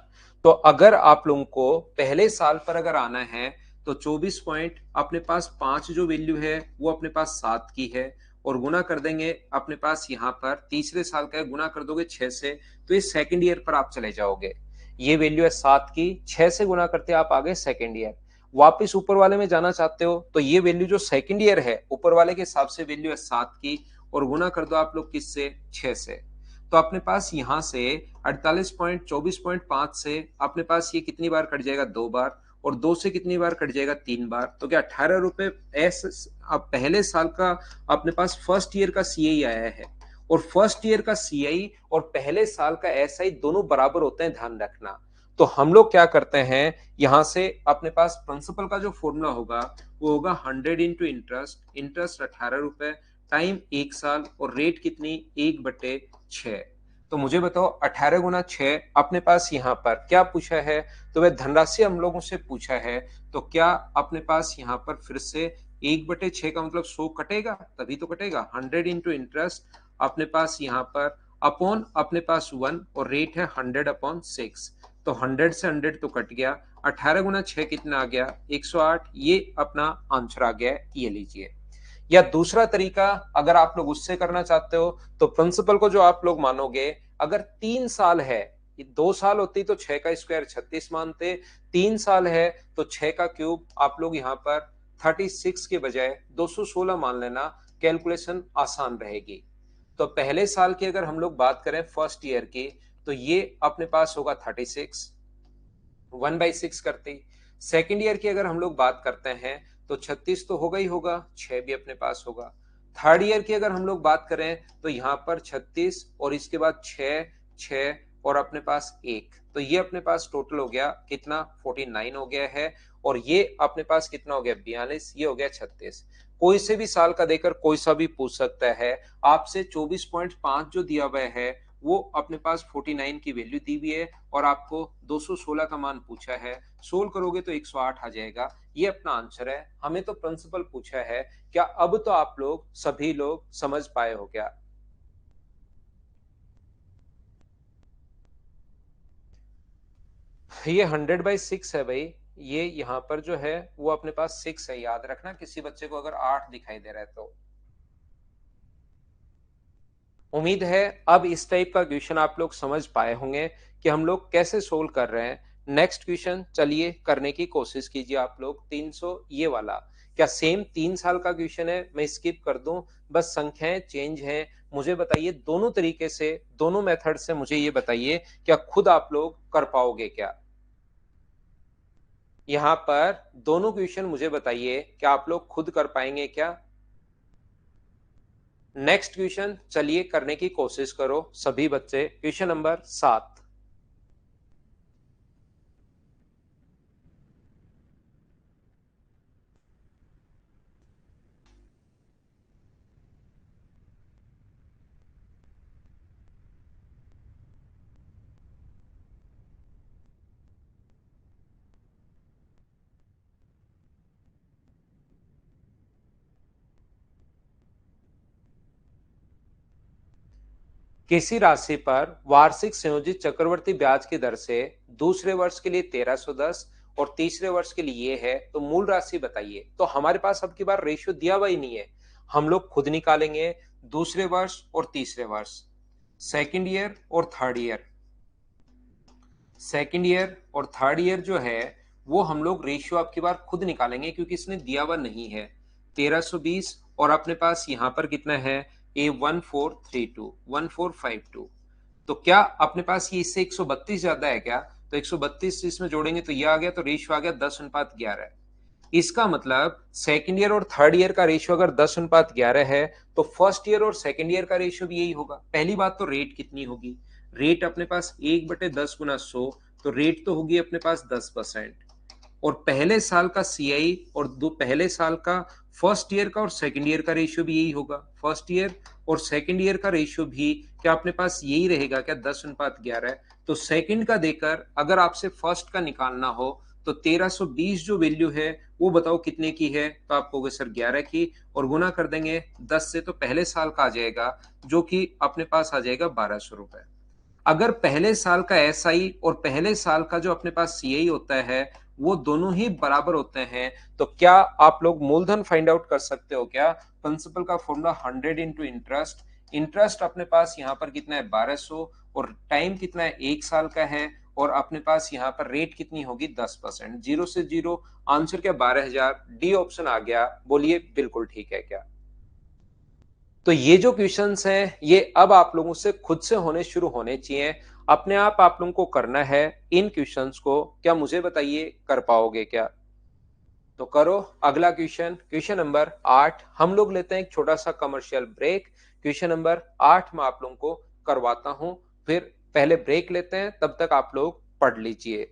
Speaker 1: तो अगर आप लोगों को पहले साल पर अगर आना है तो 24 पॉइंट अपने पास 5 जो वैल्यू है वो अपने पास 7 की है, और गुना कर देंगे अपने पास यहाँ पर तीसरे साल का है, गुना कर दोगे 6 से, तो ये सेकंड ईयर पर आप चले जाओगे। ये वैल्यू है 7 की, 6 से गुना करते आप आ गए सेकंड ईयर। वापिस ऊपर वाले में जाना चाहते हो तो ये वैल्यू जो सेकंड ईयर है ऊपर वाले के हिसाब से वैल्यू है 7 की, और गुना कर दो आप लोग किससे, 6 से। तो अपने पास यहां से 48.24.5 से अपने पास ये कितनी बार कट जाएगा, 2 बार, और 2 से कितनी बार कट जाएगा, 3 बार। तो क्या 18 रुपए अब पहले साल का अपने पास फर्स्ट ईयर का सीआई आया है, और फर्स्ट ईयर का सीआई और पहले साल का एसआई दोनों बराबर होते हैं, ध्यान रखना। तो हम लोग क्या करते हैं, यहां से अपने पास प्रिंसिपल का जो फॉर्मूला होगा वो होगा 100 इंटू इंटरेस्ट, इंटरेस्ट 18 रुपए टाइम 1 साल, और रेट कितनी, 1/6। तो मुझे बताओ 18 गुना 6 अपने पास यहाँ पर क्या पूछा है, तो वह धनराशि हम लोगों से पूछा है। तो क्या अपने पास यहाँ पर फिर से 1/6 का मतलब 100 कटेगा, तभी तो कटेगा। 100 इंटू इंटरेस्ट अपने पास यहाँ पर अपॉन अपने पास 1, और रेट है 100/6। तो 100 से 100 तो कट गया, 18 गुना 6 कितना आ गया, 108। ये अपना आंसर आ गया, ये लीजिए। या दूसरा तरीका अगर आप लोग उससे करना चाहते हो तो प्रिंसिपल को जो आप लोग मानोगे, अगर 3 साल है, 2 साल होती तो 6 का स्क्वायर 36 मानते, 3 साल है तो 6 का क्यूब आप लोग यहाँ पर 36 के बजाय 216 मान लेना, कैलकुलेशन आसान रहेगी। तो पहले साल की अगर हम लोग बात करें फर्स्ट ईयर की, तो ये अपने पास होगा 36, 1/6 करते। सेकेंड ईयर की अगर हम लोग बात करते हैं तो 36 तो होगा ही होगा, 6 भी अपने पास होगा। थर्ड ईयर की अगर हम लोग बात करें तो यहाँ पर 36 और इसके बाद 6, 6 और अपने पास 1, तो ये अपने पास टोटल हो गया कितना, 49 हो गया है। और ये अपने पास कितना हो गया, 42, ये हो गया 36। कोई से भी साल का देकर कोई सा भी पूछ सकता है आपसे। 24.5 जो दिया हुआ है वो अपने पास 49 की वैल्यू दी हुई है, और आपको 216 का मान पूछा है। सोल्व करोगे तो 108 आ जाएगा, ये अपना आंसर है। हमें तो प्रिंसिपल पूछा है। क्या अब तो आप लोग सभी लोग समझ पाए हो क्या? ये 100/6 है भाई। ये यहाँ पर जो है वो अपने पास 6 है, याद रखना, किसी बच्चे को अगर 8 दिखाई दे रहा है तो। उम्मीद है अब इस टाइप का क्वेश्चन आप लोग समझ पाए होंगे कि हम लोग कैसे सोल्व कर रहे हैं। नेक्स्ट क्वेश्चन चलिए करने की कोशिश कीजिए आप लोग। 300 ये वाला क्या सेम 3 साल का क्वेश्चन है, मैं स्किप कर दूं, बस संख्याएं चेंज हैं। मुझे बताइए दोनों तरीके से, दोनों मेथड से मुझे ये बताइए क्या खुद आप लोग कर पाओगे क्या? यहाँ पर दोनों क्वेश्चन मुझे बताइए क्या आप लोग खुद कर पाएंगे क्या? नेक्स्ट क्वेश्चन चलिए करने की कोशिश करो सभी बच्चे। Question number 7। किसी राशि पर वार्षिक संयोजित चक्रवर्ती ब्याज की दर से दूसरे वर्ष के लिए 1310 और तीसरे वर्ष के लिए ये है, तो मूल राशि बताइए। तो हमारे पास अब की बार रेशियो दिया हुआ ही नहीं है, हम लोग खुद निकालेंगे। दूसरे वर्ष और तीसरे वर्ष, सेकंड ईयर और थर्ड ईयर, सेकंड ईयर और थर्ड ईयर जो है वो हम लोग रेशियो आपकी बार खुद निकालेंगे, क्योंकि इसने दिया हुआ नहीं है। 1320 और अपने पास यहाँ पर कितना है, A1432 1452। तो क्या अपने पास ये इससे 132 ज्यादा है क्या? तो 132 इसमें जोड़ेंगे तो ये आ गया, तो रेशियो आ गया 10:11। इसका मतलब सेकंड ईयर और थर्ड ईयर का रेशियो अगर 10:11 है तो फर्स्ट ईयर और सेकंड ईयर का रेशियो भी यही होगा। पहली बात तो रेट कितनी होगी, रेट अपने पास 1/10 गुना 100, तो रेट तो होगी अपने पास 10%। और पहले साल का सीआई और दो पहले साल का फर्स्ट ईयर का और सेकंड ईयर का रेशियो भी यही होगा। फर्स्ट ईयर और सेकंड ईयर का रेशियो भी क्या अपने पास यही रहेगा क्या, 10:11। तो सेकंड का देकर अगर आपसे फर्स्ट का निकालना हो तो 1320 जो वैल्यू है वो बताओ कितने की है, तो आप कहोगे सर 11 की, और गुना कर देंगे 10 से तो पहले साल का आ जाएगा जो कि अपने पास आ जाएगा 1200 रुपए। अगर पहले साल का एसआई और पहले साल का जो अपने पास सीआई होता है वो दोनों ही बराबर होते हैं, तो क्या आप लोग मूलधन फाइंड आउट कर सकते हो क्या। प्रिंसिपल का फॉर्मूला 100 इंटू इंटरेस्ट, इंटरेस्ट अपने पास यहाँ पर कितना है 1200, और टाइम कितना है 1 साल का है, और अपने पास यहाँ पर रेट कितनी होगी 10%। जीरो से जीरो आंसर क्या 12,000, डी ऑप्शन आ गया। बोलिए बिल्कुल ठीक है क्या। तो ये जो क्वेश्चंस हैं ये अब आप लोगों से खुद से होने शुरू होने चाहिए, अपने आप लोगों को करना है इन क्वेश्चंस को। क्या मुझे बताइए कर पाओगे क्या। तो करो अगला क्वेश्चन, क्वेश्चन नंबर 8। हम लोग लेते हैं एक छोटा सा कमर्शियल ब्रेक। क्वेश्चन नंबर 8 में आप लोगों को करवाता हूं, फिर पहले ब्रेक लेते हैं, तब तक आप लोग पढ़ लीजिए।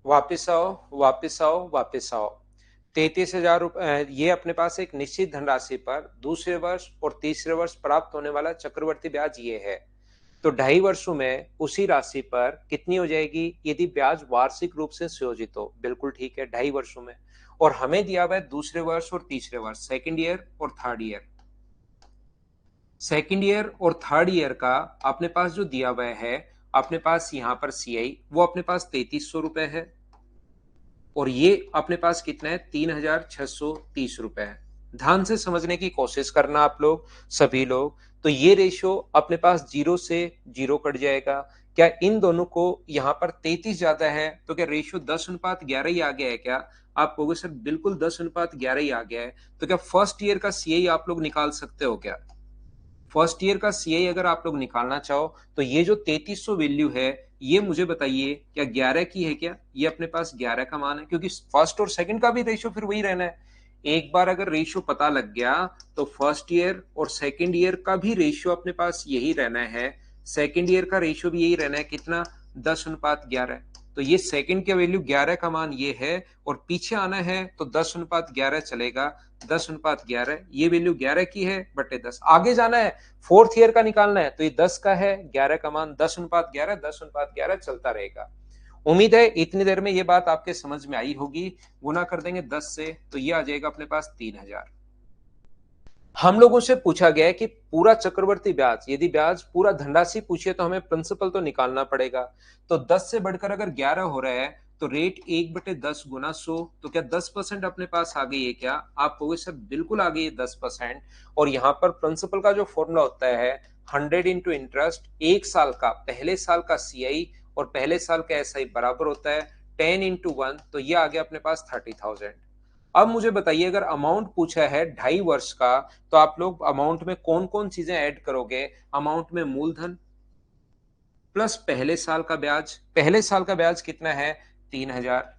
Speaker 1: वापिस आओ, वापिस आओ, वापिस आओ। 33,000 रुपए ये अपने पास एक निश्चित धनराशि पर दूसरे वर्ष और तीसरे वर्ष प्राप्त होने वाला चक्रवर्ती ब्याज ये है। तो 2.5 वर्षों में उसी राशि पर कितनी हो जाएगी यदि ब्याज वार्षिक रूप से संयोजित हो। बिल्कुल ठीक है, 2.5 वर्षों में। और हमें दिया हुआ है दूसरे वर्ष और तीसरे वर्ष, सेकेंड ईयर और थर्ड ईयर। सेकेंड ईयर और थर्ड ईयर का अपने पास जो दिया हुआ है, अपने पास यहाँ पर सीआई वो अपने पास 3300 रुपए है, और ये अपने पास कितना है 3,630 रुपए है। ध्यान से समझने की कोशिश करना आप लोग, सभी लोग। तो ये रेशियो अपने पास जीरो से जीरो कट जाएगा। क्या इन दोनों को यहाँ पर 33 ज्यादा है तो क्या रेशियो 10:11 ही आ गया है क्या। आप कहोगे सर बिल्कुल 10:11 ही आ गया है। तो क्या फर्स्ट ईयर का सीआई आप लोग निकाल सकते हो क्या। फर्स्ट ईयर का सीआई अगर आप लोग निकालना चाहो तो ये जो 3300 वैल्यू है ये मुझे बताइए क्या 11 की है क्या। ये अपने पास 11 का मान है, क्योंकि फर्स्ट और सेकंड का भी रेशियो फिर वही रहना है। एक बार अगर रेशियो पता लग गया तो फर्स्ट ईयर और सेकंड ईयर का भी रेशियो अपने पास यही रहना है। सेकंड ईयर का रेशियो भी यही रहना है, कितना 10:11। तो ये सेकंड के वैल्यू 11 का मान ये है, और पीछे आना है तो 10:11 चलेगा। 10:11 ये वैल्यू 11 की है बटे 10। आगे जाना है फोर्थ ईयर का निकालना है तो ये 10 का है, 11 का मान 10:11, 10:11 चलता रहेगा। उम्मीद है इतनी देर में ये बात आपके समझ में आई होगी। गुना कर देंगे 10 से तो ये आ जाएगा अपने पास 3000। हम लोगों से पूछा गया है कि पूरा चक्रवर्ती ब्याज, यदि ब्याज पूरा धनराशि पूछिए तो हमें प्रिंसिपल तो निकालना पड़ेगा। तो 10 से बढ़कर अगर 11 हो रहा है तो रेट 1/10 गुना 100, तो क्या 10% अपने पास आ गई है क्या? आप कहोगे सर बिल्कुल आ गई है 10%। और यहाँ पर प्रिंसिपल का जो फॉर्मूला होता है 100 इंटू इंटरेस्ट, एक साल का पहले साल का सीआई और पहले साल का एसआई बराबर होता है 10 इंटू 1, तो ये आ गया अपने पास 30,000। अब मुझे बताइए अगर अमाउंट पूछा है 2.5 वर्ष का, तो आप लोग अमाउंट में कौन कौन चीजें ऐड करोगे? अमाउंट में मूलधन प्लस पहले साल का ब्याज। पहले साल का ब्याज कितना है? 3,000।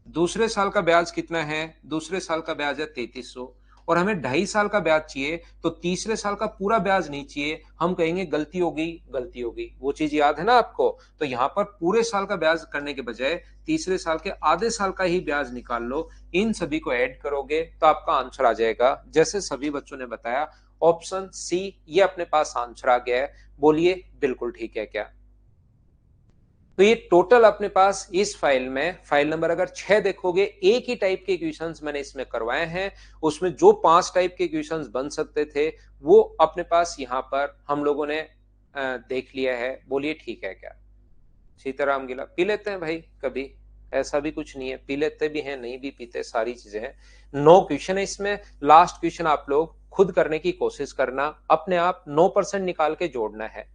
Speaker 1: दूसरे साल का ब्याज कितना है? दूसरे साल का ब्याज है 3300। और हमें 2.5 साल का ब्याज चाहिए, तो तीसरे साल का पूरा ब्याज नहीं चाहिए। हम कहेंगे गलती हो गई, गलती हो गई, वो चीज याद है ना आपको? तो यहाँ पर पूरे साल का ब्याज करने के बजाय तीसरे साल के आधे साल का ही ब्याज निकाल लो। इन सभी को ऐड करोगे तो आपका आंसर आ जाएगा जैसे सभी बच्चों ने बताया, ऑप्शन सी। ये अपने पास आंसर आ गया है। बोलिए बिल्कुल ठीक है क्या? तो ये टोटल अपने पास इस फाइल में, फाइल नंबर अगर 6 देखोगे, एक ही टाइप के इक्वेशंस मैंने इसमें करवाए हैं। उसमें जो 5 टाइप के इक्वेशंस बन सकते थे वो अपने पास यहाँ पर हम लोगों ने देख लिया है। बोलिए ठीक है क्या? सीताराम गिला पी लेते हैं भाई कभी, ऐसा भी कुछ नहीं है, पी लेते भी हैं, नहीं भी पीते, सारी चीजें हैं। 9 क्वेश्चन है इसमें। लास्ट क्वेश्चन आप लोग खुद करने की कोशिश करना, अपने आप 9% निकाल के जोड़ना है।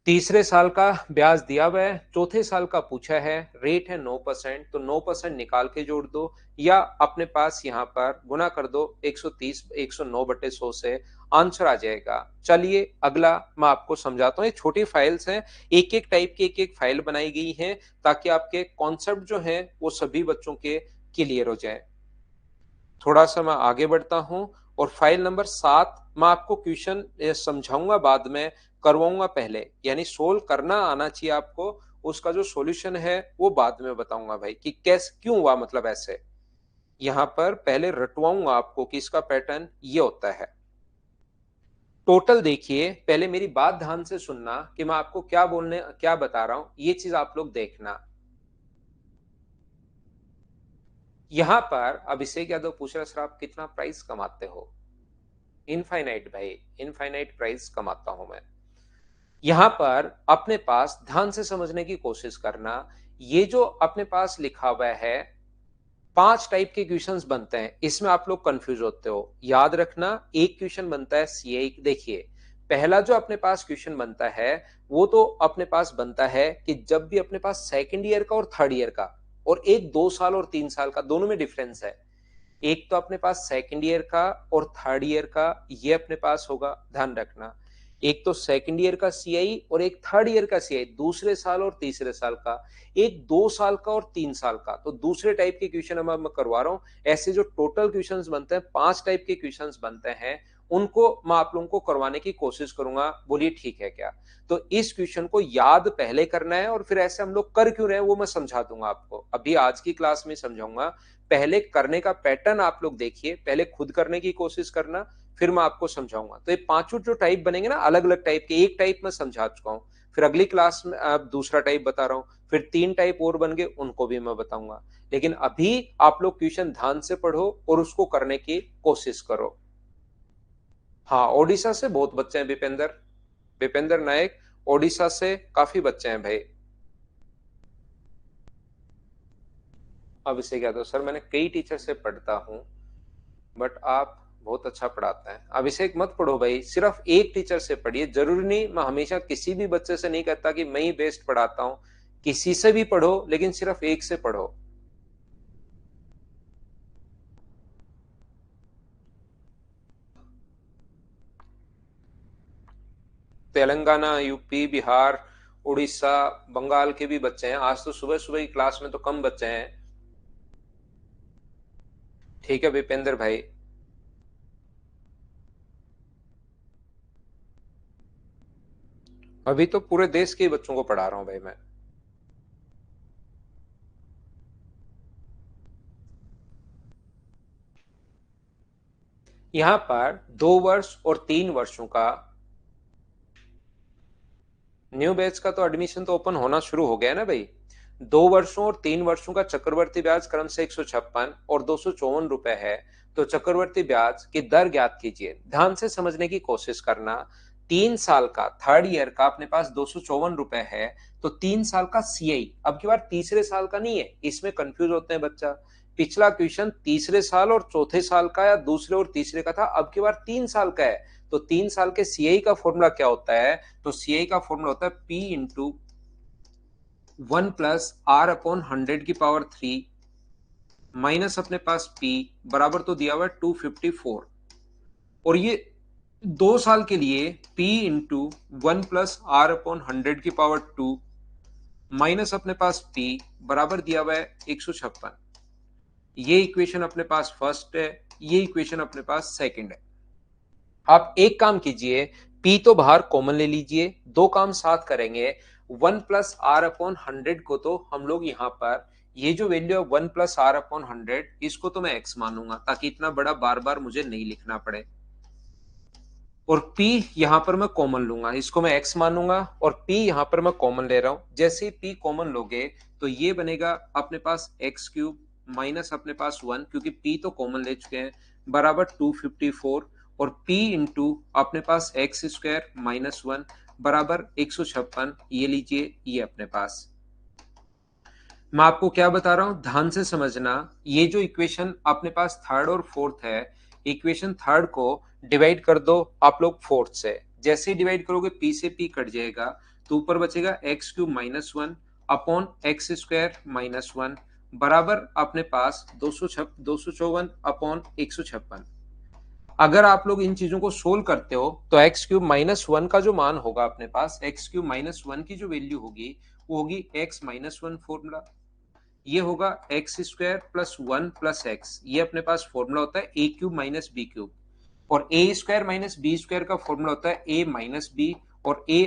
Speaker 1: तीसरे साल का ब्याज दिया हुआ है, चौथे साल का पूछा है, रेट है 9%, तो 9% निकाल के जोड़ दो या अपने पास यहाँ पर गुना कर दो 130 109/100 से, आंसर आ जाएगा। चलिए अगला मैं आपको समझाता हूँ। ये छोटी फाइल्स हैं, एक एक टाइप की एक एक फाइल बनाई गई है ताकि आपके कॉन्सेप्ट जो है वो सभी बच्चों के क्लियर हो जाए। थोड़ा सा मैं आगे बढ़ता हूं और फाइल नंबर 7 मैं आपको क्वेश्चन समझाऊंगा, बाद में करवाऊंगा पहले, यानी सोल्व करना आना चाहिए आपको। उसका जो सॉल्यूशन है वो बाद में बताऊंगा भाई कि कैसे क्यों हुआ, मतलब ऐसे। यहां पर पहले रटवाऊंगा आपको कि इसका पैटर्न ये होता है। टोटल देखिए, पहले मेरी बात ध्यान से सुनना कि मैं आपको क्या बोलने क्या बता रहा हूं, ये चीज आप लोग देखना। यहां पर अभिषेक यादव पूछ रहा, सर आप कितना प्राइस कमाते हो? इनफाइनाइट भाई, इनफाइनाइट प्राइस कमाता हूं मैं। यहां पर अपने पास ध्यान से समझने की कोशिश करना। ये जो अपने पास लिखा हुआ है 5 टाइप के क्वेश्चंस बनते हैं, इसमें आप लोग कंफ्यूज होते हो। याद रखना, एक क्वेश्चन बनता है सीए। देखिए पहला जो अपने पास क्वेश्चन बनता है वो तो अपने पास बनता है कि जब भी अपने पास सेकंड ईयर का और थर्ड ईयर का, और एक 2 साल और 3 साल का, दोनों में डिफरेंस है। एक तो अपने पास सेकंड ईयर का और थर्ड ईयर का, ये अपने पास होगा, ध्यान रखना। एक तो सेकंड ईयर का सीआई और एक थर्ड ईयर का सीआई, दूसरे साल और तीसरे साल का। एक 2 साल का और 3 साल का, तो दूसरे टाइप के क्वेश्चन अब मैं करवा रहा हूं। ऐसे जो टोटल क्वेश्चंस बनते हैं, 5 टाइप के क्वेश्चंस बनते हैं, उनको मैं आप लोगों को करवाने की कोशिश करूंगा। बोलिए ठीक है क्या? तो इस क्वेश्चन को याद पहले करना है और फिर ऐसे हम लोग कर क्यों रहे हैं वो मैं समझा दूंगा आपको, अभी आज की क्लास में समझाऊंगा। पहले करने का पैटर्न आप लोग देखिए, पहले खुद करने की कोशिश करना, फिर मैं आपको समझाऊंगा। तो ये पांचों जो टाइप बनेंगे ना, अलग अलग टाइप के, एक टाइप में समझा चुका हूं, फिर अगली क्लास में अब दूसरा टाइप बता रहा हूं, फिर 3 टाइप और बन गए, उनको भी मैं बताऊंगा। लेकिन अभी आप लोग क्वेश्चन ध्यान से पढ़ो और उसको करने की कोशिश करो। हाँ, ओडिशा से बहुत बच्चे हैं, विपेंद्र विपेंद्र नायक, ओडिशा से काफी बच्चे हैं भाई। अब इसे क्या, तो सर मैंने कई टीचर से पढ़ता हूँ, बट आप बहुत अच्छा पढ़ाते हैं। अभिषेक मत पढ़ो भाई, सिर्फ एक टीचर से पढ़िए, जरूरी नहीं मैं हमेशा किसी भी बच्चे से नहीं कहता कि मैं ही बेस्ट पढ़ाता हूं। किसी से भी पढ़ो लेकिन सिर्फ एक से पढ़ो। तेलंगाना, यूपी, बिहार, उड़ीसा, बंगाल के भी बच्चे हैं। आज तो सुबह सुबह की क्लास में तो कम बच्चे हैं। ठीक है विपेंद्र भाई। अभी तो पूरे देश के बच्चों को पढ़ा रहा हूं भाई मैं। यहां पर 2 वर्ष और 3 वर्षों का न्यू बैच का तो एडमिशन तो ओपन होना शुरू हो गया है ना भाई। 2 वर्षों और 3 वर्षों का चक्रवर्ती ब्याज क्रम से 156 और 254 रुपए है। तो चक्रवर्ती ब्याज की दर ज्ञात कीजिए। ध्यान से समझने की कोशिश करना। 3 साल का थर्ड ईयर का अपने पास 254 रुपए है। तो 3 साल का सीआई अब की बार तीसरे साल का नहीं है, इसमें कंफ्यूज होते हैं बच्चा। पिछला क्वेश्चन तीसरे साल और चौथे साल का या दूसरे और तीसरे का था, अब की बार 3 साल का है। तो 3 साल के सीआई का फॉर्मूला क्या होता है? तो सीआई का फॉर्मूला होता है P इंटू 1+R/100 माइनस अपने पास P बराबर तो दिया हुआ है 254। और ये 2 साल के लिए P इंटू 1+R/100 माइनस अपने पास P बराबर दिया हुआ है 156। ये इक्वेशन अपने पास फर्स्ट है, ये इक्वेशन अपने पास सेकंड है। आप एक काम कीजिए, P तो बाहर कॉमन ले लीजिए, दो काम साथ करेंगे। 1+R/100 को तो हम लोग यहां पर ये जो वैल्यू है 1+R/100 इसको तो मैं x मानूंगा, ताकि इतना बड़ा बार बार मुझे नहीं लिखना पड़े। और P यहां पर मैं कॉमन लूंगा, इसको मैं x मानूंगा और P यहां पर मैं कॉमन ले रहा हूं। जैसे ही P कॉमन लोगे तो ये बनेगा अपने पास x³ माइनस अपने पास 1, क्योंकि P तो कॉमन ले चुके हैं, बराबर 254। और P इंटू अपने पास x² माइनस 1 बराबर 156। ये लीजिए, ये अपने पास। मैं आपको क्या बता रहा हूं, ध्यान से समझना। ये जो इक्वेशन अपने पास थर्ड और फोर्थ है, इक्वेशन थर्ड को डिवाइड कर दो आप लोग फोर्थ से। जैसे ही डिवाइड करोगे P से P कट जाएगा, तो ऊपर बचेगा x³ minus 1 upon x² minus 1 बराबर अपने पास 254 अपॉन 156। अगर आप लोग इन चीजों को सोल्व करते हो तो x³ माइनस 1 का जो मान होगा अपने पास, x³ माइनस 1 की जो वैल्यू होगी वो होगी x माइनस 1 फॉर्मूला। ये होगा x² प्लस 1 प्लस एक्स, ये अपने पास फॉर्मूला होता है a³ माइनस b³। और a² माइनस b² का फॉर्मूला होता है a माइनस b। और a